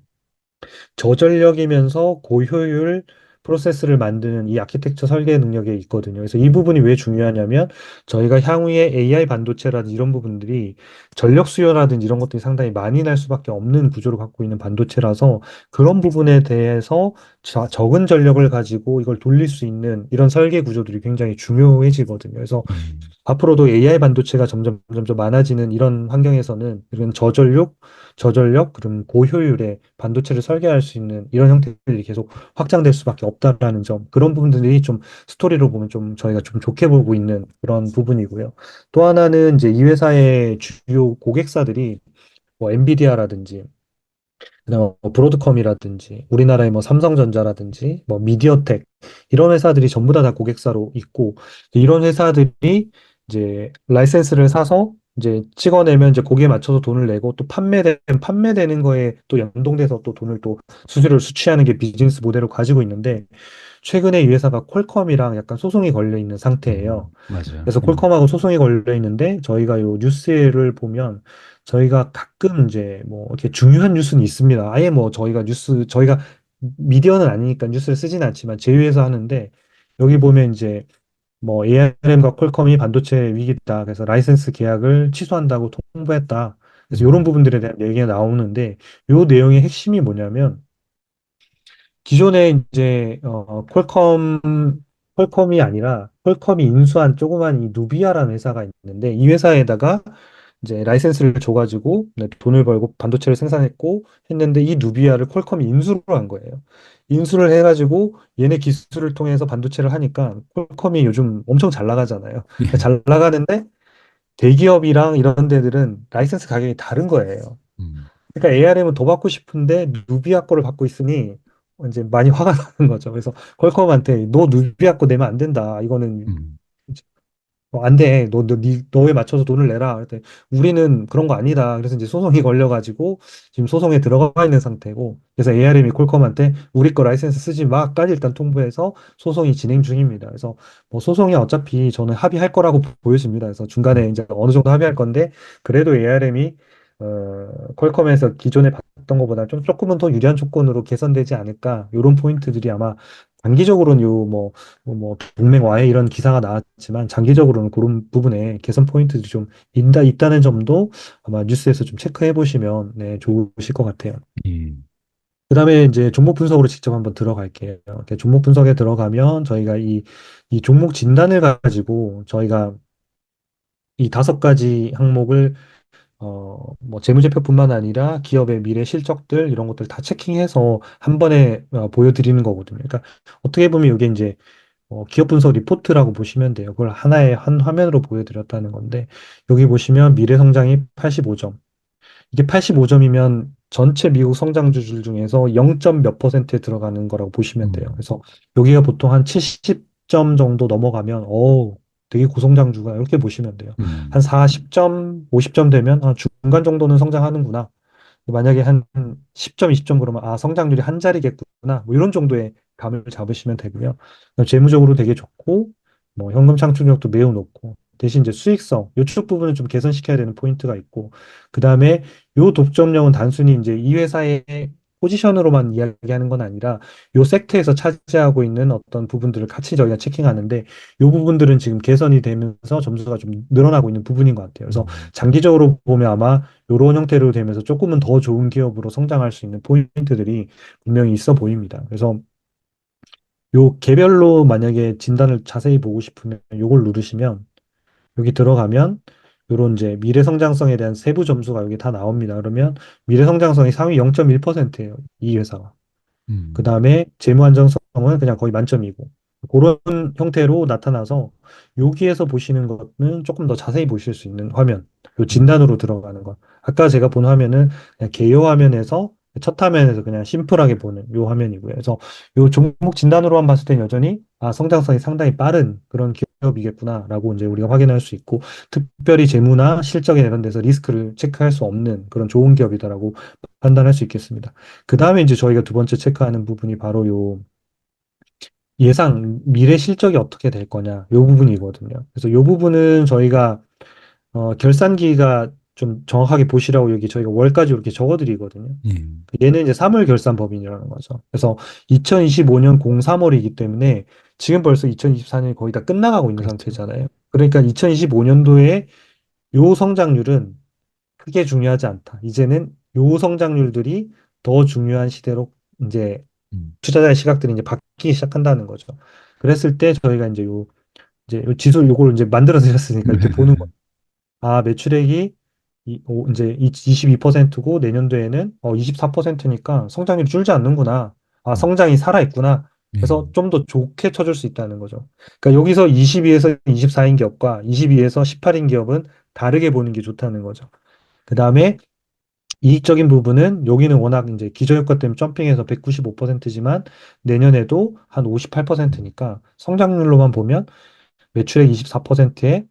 저전력이면서 고효율 프로세스를 만드는 이 아키텍처 설계 능력에 있거든요. 그래서 이 부분이 왜 중요하냐면 저희가 향후에 AI 반도체라든지 이런 부분들이 전력 수요라든지 이런 것들이 상당히 많이 날 수밖에 없는 구조를 갖고 있는 반도체라서 그런 부분에 대해서 적은 전력을 가지고 이걸 돌릴 수 있는 이런 설계 구조들이 굉장히 중요해지거든요. 그래서 음, 앞으로도 AI 반도체가 점점 많아지는 이런 환경에서는 이런 저전력, 그럼 고효율의 반도체를 설계할 수 있는 이런 형태들이 계속 확장될 수밖에 없다라는 점, 그런 부분들이 좀 스토리로 보면 좀 저희가 좀 좋게 보고 있는 그런 부분이고요. 또 하나는 이제 이 회사의 주요 고객사들이 뭐 엔비디아라든지 그다음 뭐 브로드컴이라든지 우리나라의 뭐 삼성전자라든지 뭐 미디어텍 이런 회사들이 전부 다 고객사로 있고 이런 회사들이 이제 라이센스를 사서 이제 찍어내면 이제 거기에 맞춰서 돈을 내고 또 판매되는 거에 또 연동돼서 또 돈을 또 수수료를 수취하는 게 비즈니스 모델을 가지고 있는데 최근에 이 회사가 퀄컴이랑 약간 소송이 걸려 있는 상태예요. 맞아요. 그래서 퀄컴하고 소송이 걸려 있는데 저희가 요 뉴스를 보면 저희가 가끔 이제 뭐 이렇게 중요한 뉴스는 있습니다. 아예 뭐 저희가 미디어는 아니니까 뉴스를 쓰진 않지만 제휴해서 하는데 여기 보면 이제 뭐 ARM과 퀄컴이 반도체 위기다. 그래서 라이센스 계약을 취소한다고 통보했다. 그래서 이런 음, 부분들에 대한 얘기가 나오는데 요 내용의 핵심이 뭐냐면 기존에 이제 퀄컴이 아니라 퀄컴이 인수한 조그만 이 누비아라는 회사가 있는데 이 회사에다가 이제 라이센스를 줘가지고 네, 돈을 벌고 반도체를 생산했고 했는데 이 누비아를 퀄컴이 인수를 한 거예요. 인수를 해가지고 얘네 기술을 통해서 반도체를 하니까 퀄컴이 요즘 엄청 잘 나가잖아요. 예. 잘 나가는데 대기업이랑 이런 데들은 라이센스 가격이 다른 거예요. 음, 그러니까 ARM은 더 받고 싶은데 누비아 거를 받고 있으니 이제 많이 화가 나는 거죠. 그래서 퀄컴한테 너 누비아 거 내면 안 된다. 이거는 음, 안 돼. 너에 맞춰서 돈을 내라. 그랬더니 우리는 그런 거 아니다. 그래서 이제 소송이 걸려가지고 지금 소송에 들어가 있는 상태고 그래서 ARM이 콜컴한테 우리 거 라이센스 쓰지 마까지 일단 통보해서 소송이 진행 중입니다. 그래서 뭐 소송이 어차피 저는 합의할 거라고 보여집니다. 그래서 중간에 이제 어느 정도 합의할 건데 그래도 ARM이 퀄컴에서 기존에 봤던 것보다 좀 조금은 더 유리한 조건으로 개선되지 않을까. 이런 포인트들이 아마 단기적으로는 뭐 동맹 와해 이런 기사가 나왔지만 장기적으로는 그런 부분에 개선 포인트들이 좀 있다는 점도 아마 뉴스에서 좀 체크해 보시면 네, 좋으실 것 같아요. 예. 그다음에 이제 종목 분석으로 직접 한번 들어갈게요. 이렇게 종목 분석에 들어가면 저희가 이 종목 진단을 가지고 저희가 이 5가지 항목을 뭐 재무제표뿐만 아니라 기업의 미래 실적들 이런 것들 다 체킹해서 한 번에 보여드리는 거거든요. 그러니까 어떻게 보면 이게 이제 기업 분석 리포트라고 보시면 돼요. 그걸 하나의 한 화면으로 보여드렸다는 건데, 여기 보시면 미래 성장이 85점. 이게 85점이면 전체 미국 성장주들 중에서 0점 몇 퍼센트에 들어가는 거라고 보시면 돼요. 음, 그래서 여기가 보통 한 70점 정도 넘어가면, 되게 고성장주가 이렇게 보시면 돼요. 한 음, 40점, 50점 되면, 중간 정도는 성장하는구나. 만약에 한 10점, 20점 그러면 성장률이 한 자리겠구나. 뭐 이런 정도의 감을 잡으시면 되고요. 재무적으로 되게 좋고 뭐 현금 창출력도 매우 높고 대신 이제 수익성 이쪽 부분은 좀 개선시켜야 되는 포인트가 있고 그다음에 요 독점력은 단순히 이제 이 회사의 포지션으로만 이야기하는 건 아니라 요 섹터에서 차지하고 있는 어떤 부분들을 같이 저희가 체킹하는데 요 부분들은 지금 개선이 되면서 점수가 좀 늘어나고 있는 부분인 것 같아요. 그래서 음, 장기적으로 보면 아마 이런 형태로 되면서 조금은 더 좋은 기업으로 성장할 수 있는 포인트들이 분명히 있어 보입니다. 그래서 요 개별로 만약에 진단을 자세히 보고 싶으면 요걸 누르시면 여기 들어가면 요런 이제 미래 성장성에 대한 세부 점수가 여기 다 나옵니다. 그러면 미래 성장성이 상위 0.1%예요. 이 회사가. 그 음, 다음에 재무 안정성은 그냥 거의 만점이고. 그런 형태로 나타나서 여기에서 보시는 것은 조금 더 자세히 보실 수 있는 화면, 요 음, 진단으로 들어가는 것. 아까 제가 본 화면은 그냥 개요 화면에서 첫 화면에서 그냥 심플하게 보는 요 화면이고요. 그래서 요 종목 진단으로만 봤을 땐 여전히 성장성이 상당히 빠른 그런 기업이겠구나라고 이제 우리가 확인할 수 있고, 특별히 재무나 실적에 이런 데서 리스크를 체크할 수 없는 그런 좋은 기업이다라고 판단할 수 있겠습니다. 그 다음에 이제 저희가 두 번째 체크하는 부분이 바로 요 예상 미래 실적이 어떻게 될 거냐 요 부분이거든요. 그래서 요 부분은 저희가 결산기가 좀 정확하게 보시라고 여기 저희가 월까지 이렇게 적어드리거든요. 예, 얘는 이제 3월 결산 법인이라는 거죠. 그래서 2025년 03월이기 때문에 지금 벌써 2024년이 거의 다 끝나가고 있는 그렇죠. 상태잖아요. 그러니까 2025년도에 요 성장률은 크게 중요하지 않다. 이제는 요 성장률들이 더 중요한 시대로 이제 음, 투자자의 시각들이 이제 바뀌기 시작한다는 거죠. 그랬을 때 저희가 이제 요 지수 요걸 이제 만들어 드렸으니까 이렇게 보는 거. 매출액이 이제 22%고 내년도에는 24%니까 성장률이 줄지 않는구나. 음, 성장이 살아있구나. 예, 그래서 좀 더 좋게 쳐줄 수 있다는 거죠. 그러니까 여기서 22에서 24인 기업과 22에서 18인 기업은 다르게 보는 게 좋다는 거죠. 그 다음에 이익적인 부분은 여기는 워낙 이제 기저효과 때문에 점핑해서 195%지만 내년에도 한 음, 58%니까 성장률로만 보면 매출액 24%에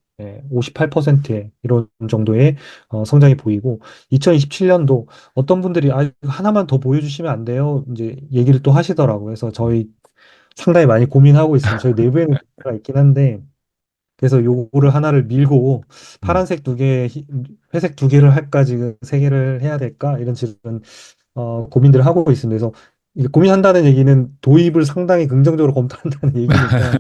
58%에 이런 정도의 성장이 보이고 2027년도 어떤 분들이 이거 하나만 더 보여주시면 안 돼요? 이제 얘기를 또 하시더라고요. 그래서 저희 상당히 많이 고민하고 있습니다. 저희 내부에는 가 있긴 한데 그래서 요거를 하나를 밀고 음, 파란색 두 개, 회색 두 개를 할까 지금 세 개를 해야 될까 이런 지금 고민들을 하고 있습니다. 그래서 이게 고민한다는 얘기는 도입을 상당히 긍정적으로 검토한다는 얘기니까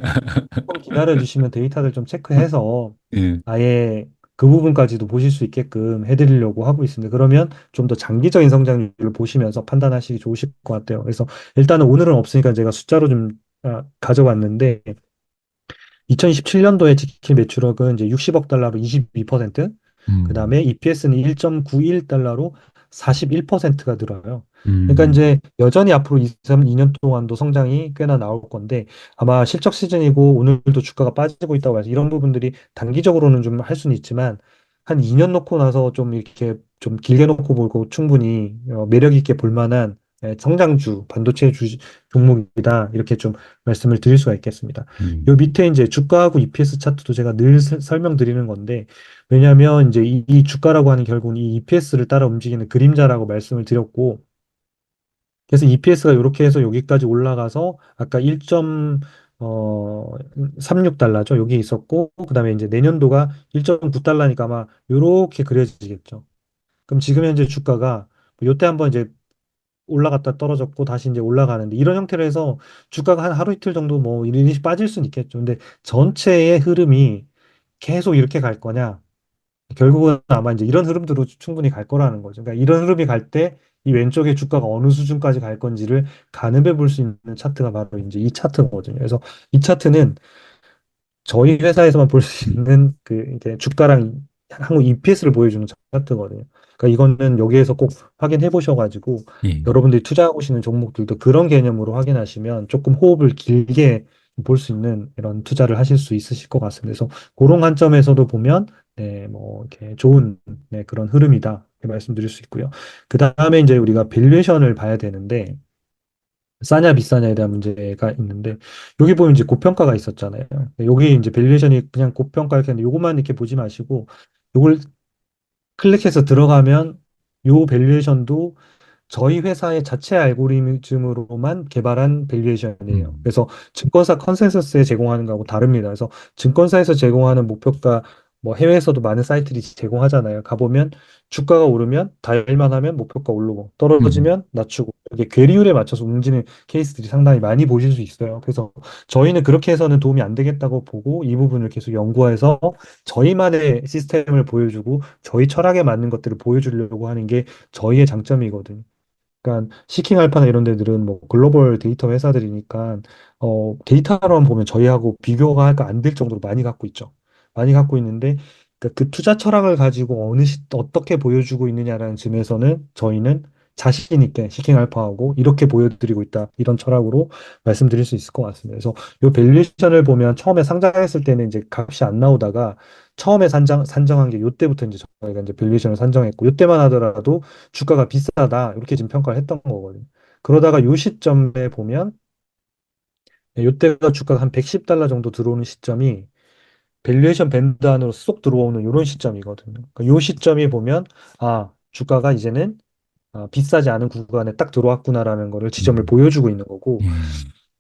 조금 기다려 주시면 데이터를 좀 체크해서 예, 아예 그 부분까지도 보실 수 있게끔 해드리려고 하고 있습니다. 그러면 좀 더 장기적인 성장률을 보시면서 판단하시기 좋으실 것 같아요. 그래서 일단은 오늘은 없으니까 제가 숫자로 좀 가져왔는데 2027년도에 지킬 매출액은 이제 60억 달러로 22%, 그 음, 다음에 EPS는 1.91달러로 41%가 늘어요. 그러니까 음, 이제 여전히 앞으로 2, 2년 동안도 성장이 꽤나 나올 건데 아마 실적 시즌이고 오늘도 주가가 빠지고 있다고 해서 이런 부분들이 단기적으로는 좀 할 수는 있지만 한 2년 놓고 나서 좀 이렇게 좀 길게 놓고 보고 충분히 매력 있게 볼 만한 성장주, 반도체 종목이다. 이렇게 좀 말씀을 드릴 수가 있겠습니다. 요 음, 밑에 이제 주가하고 EPS 차트도 제가 늘 설명드리는 건데, 왜냐하면 이제 이 주가라고 하는 결국은 이 EPS를 따라 움직이는 그림자라고 말씀을 드렸고, 그래서 EPS가 이렇게 해서 여기까지 올라가서 아까 1.36달러죠. 여기 있었고, 그 다음에 이제 내년도가 1.9달러니까 아마 이렇게 그려지겠죠. 그럼 지금 현재 주가가 요때 한번 이제 올라갔다 떨어졌고 다시 이제 올라가는데 이런 형태로 해서 주가가 한 하루 이틀 정도 뭐 일일이 빠질 수는 있겠죠. 근데 전체의 흐름이 계속 이렇게 갈 거냐? 결국은 아마 이제 이런 흐름대로 충분히 갈 거라는 거죠. 그러니까 이런 흐름이 갈 때 이 왼쪽에 주가가 어느 수준까지 갈 건지를 가늠해 볼 수 있는 차트가 바로 이제 이 차트거든요. 그래서 이 차트는 저희 회사에서만 볼 수 음, 있는 그 이제 주가랑 한국 EPS를 보여주는 차트거든요. 그러니까 이거는 여기에서 꼭 확인해 보셔가지고 예, 여러분들이 투자하고 계시는 종목들도 그런 개념으로 확인하시면 조금 호흡을 길게 볼 수 있는 이런 투자를 하실 수 있으실 것 같습니다. 그래서 그런 관점에서도 보면 뭐 이렇게 좋은 그런 흐름이다 이렇게 말씀드릴 수 있고요. 그 다음에 이제 우리가 밸류에이션을 봐야 되는데 싸냐 비싸냐에 대한 문제가 있는데 여기 보면 이제 고평가가 있었잖아요. 여기 이제 밸류에이션이 그냥 고평가 이렇게 하는데 요것만 이렇게 보지 마시고 요걸 클릭해서 들어가면 요 밸류에이션도 저희 회사의 자체 알고리즘으로만 개발한 밸류에이션이에요. 음, 그래서 증권사 컨센서스에 제공하는 거하고 다릅니다. 그래서 증권사에서 제공하는 목표가 뭐 해외에서도 많은 사이트들이 제공하잖아요. 가보면 주가가 오르면 달만 하면 목표가 오르고 음, 떨어지면 낮추고 이게 괴리율에 맞춰서 움직이는 케이스들이 상당히 많이 보실 수 있어요. 그래서 저희는 그렇게 해서는 도움이 안 되겠다고 보고 이 부분을 계속 연구해서 저희만의 시스템을 보여주고 저희 철학에 맞는 것들을 보여주려고 하는 게 저희의 장점이거든요. 그러니까 시킹 알파나 이런 데들은 뭐 글로벌 데이터 회사들이니까 데이터로만 보면 저희하고 비교가 할까 안 될 정도로 많이 갖고 있죠. 많이 갖고 있는데 그 투자 철학을 가지고 어떻게 보여주고 있느냐라는 점에서는 저희는 자신 있게 시킹 알파하고 이렇게 보여드리고 있다. 이런 철학으로 말씀드릴 수 있을 것 같습니다. 그래서 이 밸류에이션을 보면 처음에 상장했을 때는 이제 값이 안 나오다가 처음에 산정한 게 요때부터 이제 저희가 이제 밸류에이션을 산정했고 요때만 하더라도 주가가 비싸다. 이렇게 지금 평가를 했던 거거든요. 그러다가 요 시점에 보면 요때가 주가가 한 110달러 정도 들어오는 시점이 밸류에이션 밴드 안으로 쏙 들어오는 이런 시점이거든요. 그러니까 요 시점이 보면 아 주가가 이제는 비싸지 않은 구간에 딱 들어왔구나라는 거를 지점을 음, 보여주고 있는 거고 예,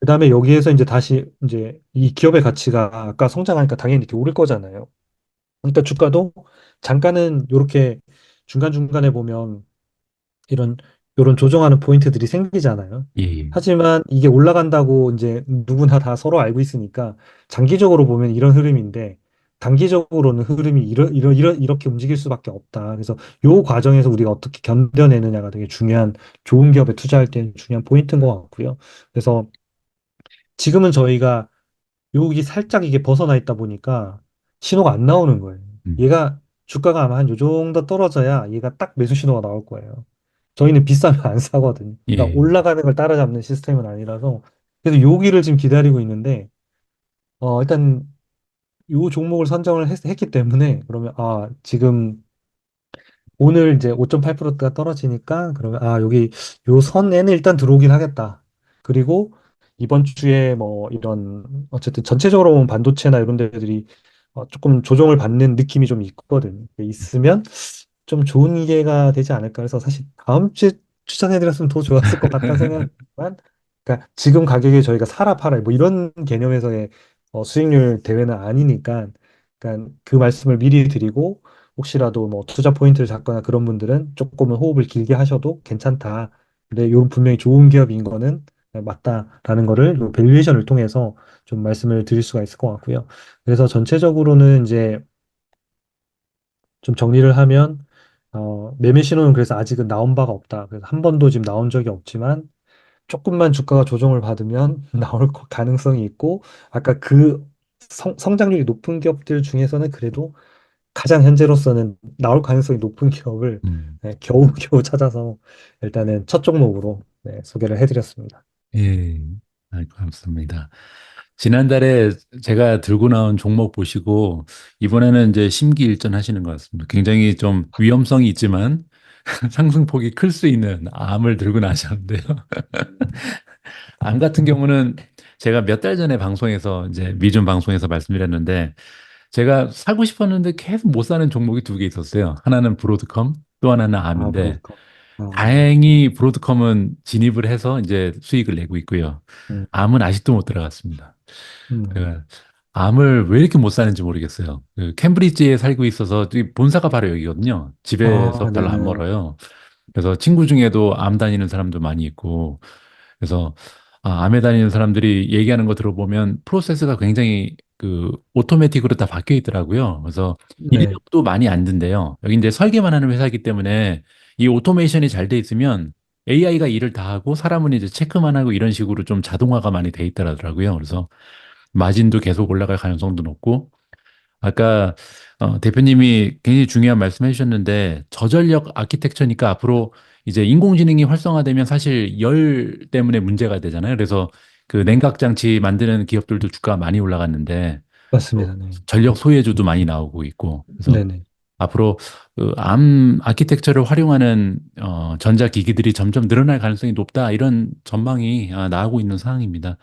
그다음에 여기에서 이제 다시 이제 이 기업의 가치가 아까 성장하니까 당연히 이렇게 오를 거잖아요. 그러니까 주가도 잠깐은 이렇게 중간중간에 보면 이런 요런 조정하는 포인트들이 생기잖아요. 예, 예. 하지만 이게 올라간다고 이제 누구나 다 서로 알고 있으니까 장기적으로 보면 이런 흐름인데 단기적으로는 흐름이 이렇게 움직일 수밖에 없다. 그래서 요 과정에서 우리가 어떻게 견뎌내느냐가 되게 중요한 좋은 기업에 투자할 때는 중요한 포인트인 것 같고요. 그래서 지금은 저희가 여기 살짝 이게 벗어나 있다 보니까 신호가 안 나오는 거예요. 음, 얘가 주가가 아마 한 요 정도 떨어져야 얘가 딱 매수 신호가 나올 거예요. 저희는 비싸면 안 사거든요. 그러니까 예. 올라가는 걸 따라잡는 시스템은 아니라서 그래서 여기를 지금 기다리고 있는데 일단 요 종목을 선정을 했기 때문에 그러면 지금 오늘 이제 5.8%가 떨어지니까 그러면 여기 요 선에는 일단 들어오긴 하겠다. 그리고 이번 주에 뭐 이런 어쨌든 전체적으로 보면 반도체나 이런 데들이 조금 조정을 받는 느낌이 좀 있거든요. 있으면 좀 좋은 기회가 되지 않을까. 그래서 사실 다음 주에 추천해드렸으면 더 좋았을 것 같다는 생각은 그러니까 지금 가격에 저희가 사라 팔아 뭐 이런 개념에서의 수익률 대회는 아니니까 그러니까 그 말씀을 미리 드리고 혹시라도 뭐 투자 포인트를 잡거나 그런 분들은 조금은 호흡을 길게 하셔도 괜찮다. 근데 이건 분명히 좋은 기업인 거는 맞다라는 거를 요 밸류에이션을 통해서 좀 말씀을 드릴 수가 있을 것 같고요. 그래서 전체적으로는 이제 좀 정리를 하면 매매 신호는 그래서 아직은 나온 바가 없다. 그래서 한 번도 지금 나온 적이 없지만 조금만 주가가 조정을 받으면 나올 가능성이 있고 아까 그 성장률이 높은 기업들 중에서는 그래도 가장 현재로서는 나올 가능성이 높은 기업을 음. 겨우겨우 찾아서 일단은 첫 종목으로 소개를 해드렸습니다. 예, 감사합니다. 지난달에 제가 들고 나온 종목 보시고 이번에는 이제 심기일전 하시는 것 같습니다. 굉장히 좀 위험성이 있지만 상승폭이 클 수 있는 암을 들고 나셨는데요. 암 같은 경우는 제가 몇 달 전에 방송에서 이제 미준 방송에서 말씀드렸는데 제가 사고 싶었는데 계속 못 사는 종목이 두 개 있었어요. 하나는 브로드컴, 또 하나는 암인데 브로드컴. 다행히 브로드컴은 진입을 해서 이제 수익을 내고 있고요. 음, 암은 아직도 못 들어갔습니다. 음. 제가 암을 왜 이렇게 못 사는지 모르겠어요. 그 캠브리지에 살고 있어서 이 본사가 바로 여기거든요. 집에서 별로 안 네네. 멀어요. 그래서 친구 중에도 암 다니는 사람도 많이 있고, 그래서 암에 다니는 사람들이 얘기하는 거 들어보면 프로세스가 굉장히 그 오토매틱으로 다 바뀌어 있더라고요. 그래서 네, 인력도 많이 안 든대요. 여기 이제 설계만 하는 회사이기 때문에 이 오토메이션이 잘 돼 있으면 AI가 일을 다 하고 사람은 이제 체크만 하고 이런 식으로 좀 자동화가 많이 돼 있더라고요. 그래서 마진도 계속 올라갈 가능성도 높고 아까 대표님이 굉장히 중요한 말씀 해주셨는데 저전력 아키텍처니까 앞으로 이제 인공지능이 활성화되면 사실 열 때문에 문제가 되잖아요. 그래서 그 냉각 장치 만드는 기업들도 주가가 많이 올라갔는데 또 맞습니다. 네. 전력 소외주도 많이 나오고 있고 그래서 네네. 앞으로 그암 아키텍처를 활용하는 전자기기들이 점점 늘어날 가능성이 높다 이런 전망이 나오고 있는 상황입니다.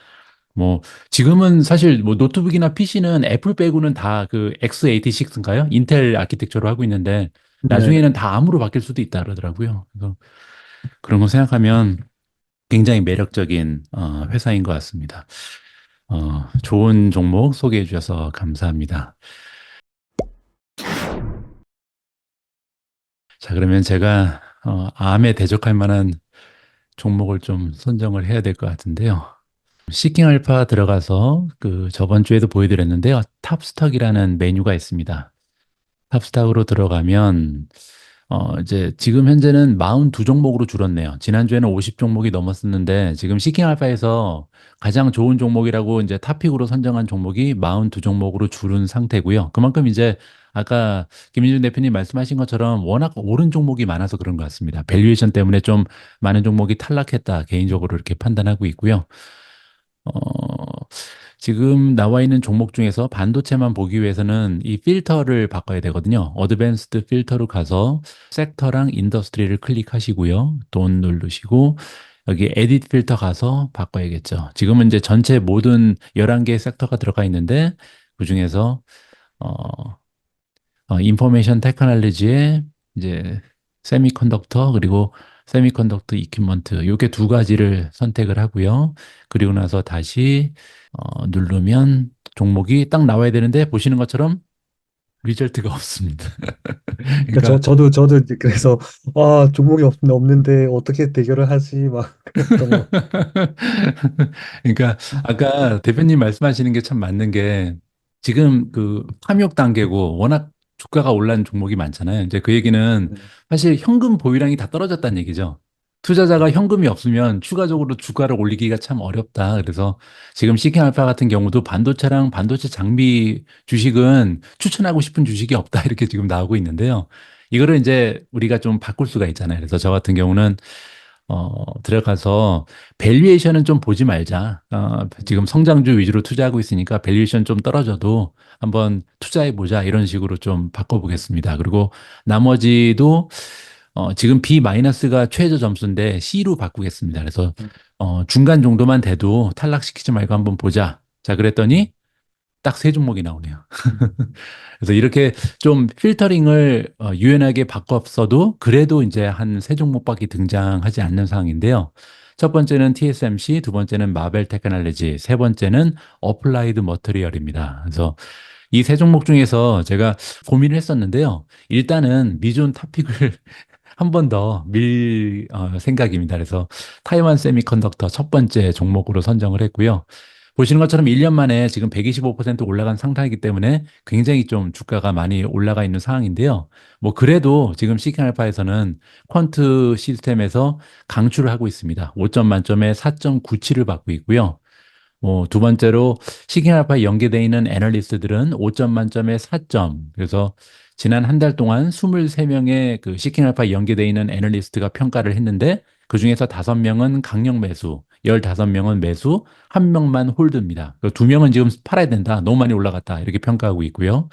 뭐 지금은 사실 뭐 노트북이나 PC는 애플 빼고는 다 그 x86인가요? 인텔 아키텍처로 하고 있는데 네네. 나중에는 다 암으로 바뀔 수도 있다 그러더라고요. 그래서 그런 거 생각하면 굉장히 매력적인 회사인 것 같습니다. 좋은 종목 소개해 주셔서 감사합니다. 자, 그러면 제가 암에 대적할 만한 종목을 좀 선정을 해야 될 것 같은데요. 시킹 알파 들어가서 그 저번 주에도 보여드렸는데요. 탑스톡이라는 메뉴가 있습니다. 탑스탁으로 들어가면 이제 지금 현재는 42종목으로 줄었네요. 지난주에는 50종목이 넘었었는데 지금 시킹알파에서 가장 좋은 종목이라고 이제 탑픽으로 선정한 종목이 42종목으로 줄은 상태고요. 그만큼 이제 아까 김민준 대표님 말씀하신 것처럼 워낙 오른 종목이 많아서 그런 것 같습니다. 밸류에이션 때문에 좀 많은 종목이 탈락했다. 개인적으로 이렇게 판단하고 있고요. 어, 지금 나와 있는 종목 중에서 반도체만 보기 위해서는 이 필터를 바꿔야 되거든요. 어드밴스드 필터로 가서 섹터랑 인더스트리를 클릭하시고요. 돈 누르시고 여기 에딧 필터 가서 바꿔야겠죠. 지금은 이제 전체 모든 11개의 섹터가 들어가 있는데 그중에서 어, 인포메이션 테크놀로지에 이제 세미컨덕터 그리고 세미컨덕터 이퀴먼트 요게 두 가지를 선택을 하고요. 그리고 나서 다시 누르면 종목이 딱 나와야 되는데 보시는 것처럼 리절트가 없습니다. 그러니까 그러니까 저도 이제 그래서 종목이 없는데 어떻게 대결을 하지 막 그랬던 것 같아요. 그러니까 아까 대표님 말씀하시는 게 참 맞는 게 지금 그 탐욕 단계고 워낙 주가가 올라는 종목이 많잖아요. 이제 그 얘기는 네. 사실 현금 보유량이 다 떨어졌다는 얘기죠. 투자자가 현금이 없으면 추가적으로 주가를 올리기가 참 어렵다. 그래서 지금 시킹알파 같은 경우도 반도체랑 반도체 장비 주식은 추천하고 싶은 주식이 없다. 이렇게 지금 나오고 있는데요. 이거를 이제 우리가 좀 바꿀 수가 있잖아요. 그래서 저 같은 경우는 들어가서 밸류에이션은 좀 보지 말자. 지금 성장주 위주로 투자하고 있으니까 밸류에이션 좀 떨어져도 한번 투자해 보자. 이런 식으로 좀 바꿔보겠습니다. 그리고 나머지도 지금 B-가 최저 점수인데 C로 바꾸겠습니다. 그래서 음, 중간 정도만 돼도 탈락시키지 말고 한번 보자. 자, 음, 그랬더니 딱 세 종목이 나오네요. 그래서 이렇게 좀 필터링을 유연하게 바꿨어도 그래도 이제 한 세 종목밖에 등장하지 않는 상황인데요. 첫 번째는 TSMC, 두 번째는 마벨 테크놀로지, 세 번째는 어플라이드 머터리얼입니다. 그래서 이 세 종목 중에서 제가 고민을 했었는데요. 일단은 미존 탑픽을 한 번 더 밀 생각입니다. 그래서 타이완 세미컨덕터 첫 번째 종목으로 선정을 했고요. 보시는 것처럼 1년 만에 지금 125% 올라간 상태이기 때문에 굉장히 좀 주가가 많이 올라가 있는 상황인데요. 뭐 그래도 지금 시킹알파에서는 퀀트 시스템에서 강추를 하고 있습니다. 5점 만점에 4.97을 받고 있고요. 뭐 두 번째로 시킹알파에 연계되어 있는 애널리스트들은 5점 만점에 4점. 그래서 지난 한 달 동안 23명의 그 시킹알파에 연계되어 있는 애널리스트가 평가를 했는데 그중에서 5명은 강력 매수, 15명은 매수, 1명만 홀드입니다. 그 2명은 지금 팔아야 된다. 너무 많이 올라갔다. 이렇게 평가하고 있고요.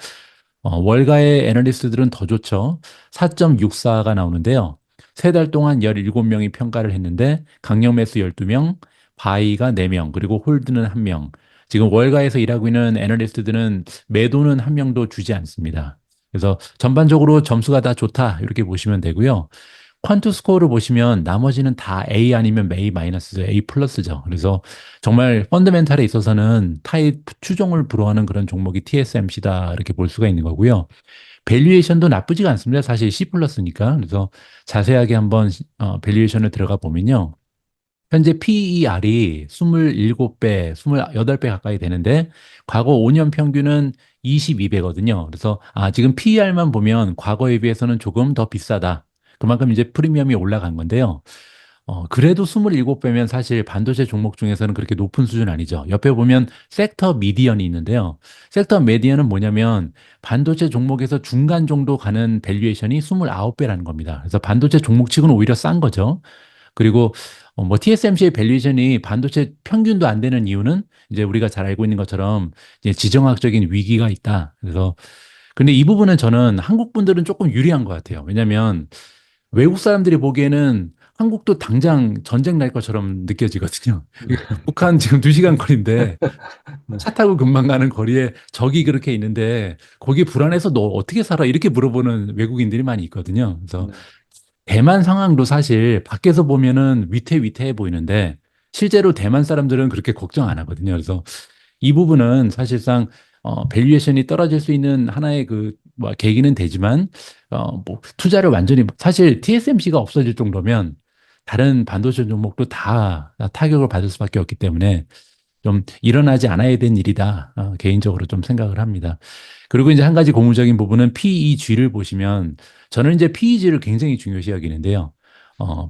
월가의 애널리스트들은 더 좋죠. 4.64가 나오는데요. 세 달 동안 17명이 평가를 했는데 강력 매수 12명, 바이가 4명, 그리고 홀드는 1명. 지금 월가에서 일하고 있는 애널리스트들은 매도는 1명도 주지 않습니다. 그래서 전반적으로 점수가 다 좋다. 이렇게 보시면 되고요. 퀀트 스코어를 보시면 나머지는 다 A 아니면 A 마이너스, A 플러스죠. 그래서 정말 펀더멘탈에 있어서는 타입 추종을 불허하는 그런 종목이 TSMC다 이렇게 볼 수가 있는 거고요. 밸류에이션도 나쁘지가 않습니다. 사실 C 플러스니까. 그래서 자세하게 한번 밸류에이션을 들어가 보면요. 현재 PER이 27배, 28배 가까이 되는데 과거 5년 평균은 22배거든요. 그래서 지금 PER만 보면 과거에 비해서는 조금 더 비싸다. 그만큼 이제 프리미엄이 올라간 건데요. 그래도 27배면 사실 반도체 종목 중에서는 그렇게 높은 수준 아니죠. 옆에 보면 섹터 미디언이 있는데요. 섹터 미디언은 뭐냐면 반도체 종목에서 중간 정도 가는 밸류에이션이 29배라는 겁니다. 그래서 반도체 종목치고는 오히려 싼 거죠. 그리고 뭐 TSMC의 밸류에이션이 반도체 평균도 안 되는 이유는 이제 우리가 잘 알고 있는 것처럼 이제 지정학적인 위기가 있다. 그래서 근데 이 부분은 저는 한국 분들은 조금 유리한 것 같아요. 왜냐하면 외국 사람들이 보기에는 한국도 당장 전쟁 날 것처럼 느껴지거든요. 북한 지금 2시간 거리인데 네, 차 타고 금방 가는 거리에 적이 그렇게 있는데 거기 불안해서 너 어떻게 살아? 이렇게 물어보는 외국인들이 많이 있거든요. 그래서 네, 대만 상황도 사실 밖에서 보면은 위태위태해 보이는데 실제로 대만 사람들은 그렇게 걱정 안 하거든요. 그래서 이 부분은 사실상 밸류에이션이 떨어질 수 있는 하나의 뭐 계기는 되지만 뭐 투자를 완전히 사실 TSMC가 없어질 정도면 다른 반도체 종목도 다 타격을 받을 수밖에 없기 때문에 좀 일어나지 않아야 될 일이다. 개인적으로 좀 생각을 합니다. 그리고 이제 한 가지 고무적인 부분은 PEG를 보시면 저는 이제 PEG를 굉장히 중요시 여기는데요.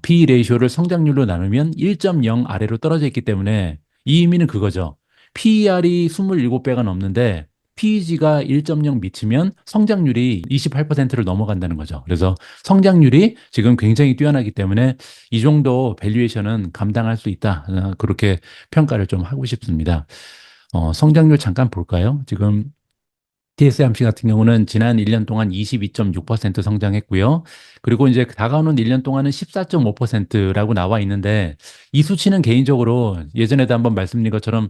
PE 레이쇼를 성장률로 나누면 1.0 아래로 떨어져 있기 때문에 이 의미는 그거죠. PER이 27배가 넘는데 PEG가 1.0 미치면 성장률이 28%를 넘어간다는 거죠. 그래서 성장률이 지금 굉장히 뛰어나기 때문에 이 정도 밸류에이션은 감당할 수 있다. 그렇게 평가를 좀 하고 싶습니다. 성장률 잠깐 볼까요? 지금 TSMC 같은 경우는 지난 1년 동안 22.6% 성장했고요. 그리고 이제 다가오는 1년 동안은 14.5%라고 나와 있는데 이 수치는 개인적으로 예전에도 한번 말씀드린 것처럼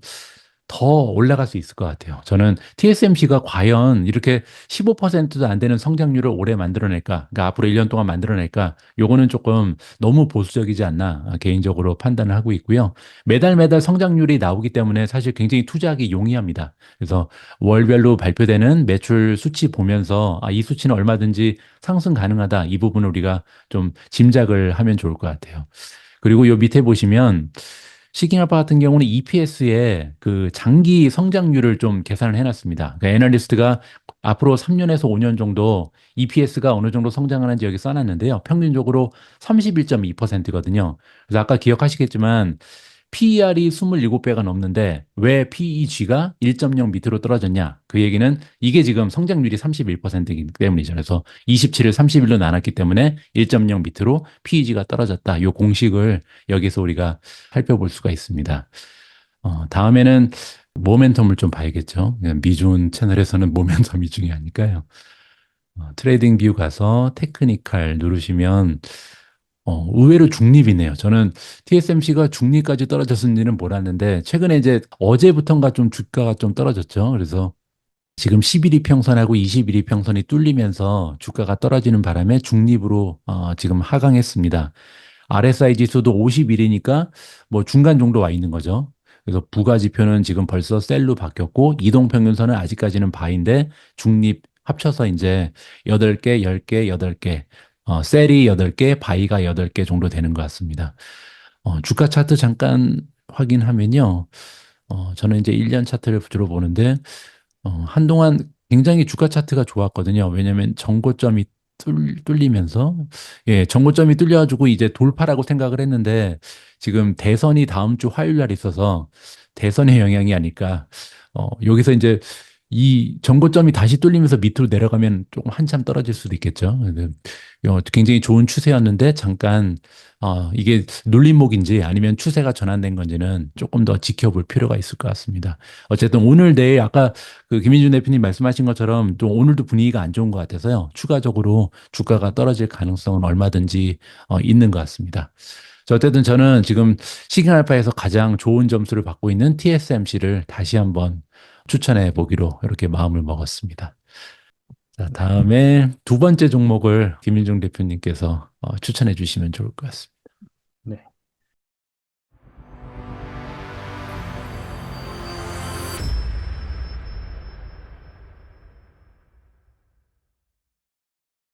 더 올라갈 수 있을 것 같아요. 저는 TSMC가 과연 이렇게 15%도 안 되는 성장률을 올해 만들어낼까, 그러니까 앞으로 1년 동안 만들어낼까, 요거는 조금 너무 보수적이지 않나 개인적으로 판단을 하고 있고요. 매달 매달 성장률이 나오기 때문에 사실 굉장히 투자하기 용이합니다. 그래서 월별로 발표되는 매출 수치 보면서 이 수치는 얼마든지 상승 가능하다. 이 부분을 우리가 좀 짐작을 하면 좋을 것 같아요. 그리고 요 밑에 보시면 시깅알파 같은 경우는 EPS의 그 장기 성장률을 좀 계산을 해놨습니다. 그러니까 애널리스트가 앞으로 3년에서 5년 정도 EPS가 어느 정도 성장하는지 여기 써놨는데요. 평균적으로 31.2%거든요. 그래서 아까 기억하시겠지만 PER이 27배가 넘는데 왜 PEG가 1.0 밑으로 떨어졌냐? 그 얘기는 이게 지금 성장률이 31%이기 때문이죠. 그래서 27을 31로 나눴기 때문에 1.0 밑으로 PEG가 떨어졌다. 이 공식을 여기서 우리가 살펴볼 수가 있습니다. 다음에는 모멘텀을 좀 봐야겠죠. 미준 채널에서는 모멘텀이 중요하니까요. 트레이딩 뷰 가서 테크니컬 누르시면 의외로 중립이네요. 저는 TSMC가 중립까지 떨어졌는지는 몰랐는데 최근에 이제 어제부턴가 좀 주가가 좀 떨어졌죠. 그래서 지금 11위 평선하고 21위 평선이 뚫리면서 주가가 떨어지는 바람에 중립으로 지금 하강했습니다. RSI 지수도 51이니까 뭐 중간 정도 와 있는 거죠. 그래서 부가 지표는 지금 벌써 셀로 바뀌었고 이동 평균선은 아직까지는 바인데 중립 합쳐서 이제 8개, 10개, 8개, 셀이 8개, 바이가 8개 정도 되는 것 같습니다. 주가 차트 잠깐 확인하면요. 저는 이제 1년 차트를 주로 보는데 한동안 굉장히 주가 차트가 좋았거든요. 왜냐하면 정고점이 뚫리면서 정고점이 뚫려가지고 이제 돌파라고 생각을 했는데 지금 대선이 다음 주 화요일 날 있어서 대선의 영향이 아닐까. 여기서 이제 이 정고점이 다시 뚫리면서 밑으로 내려가면 조금 한참 떨어질 수도 있겠죠. 굉장히 좋은 추세였는데 잠깐 이게 눌림목인지 아니면 추세가 전환된 건지는 조금 더 지켜볼 필요가 있을 것 같습니다. 어쨌든 오늘 내일 아까 그 김인준 대표님 말씀하신 것처럼 좀 오늘도 분위기가 안 좋은 것 같아서요. 추가적으로 주가가 떨어질 가능성은 얼마든지 있는 것 같습니다. 어쨌든 저는 지금 시그널파에서 가장 좋은 점수를 받고 있는 TSMC를 다시 한번 추천해 보기로 이렇게 마음을 먹었습니다. 자, 다음에 두 번째 종목을 김인중 대표님께서 추천해 주시면 좋을 것 같습니다.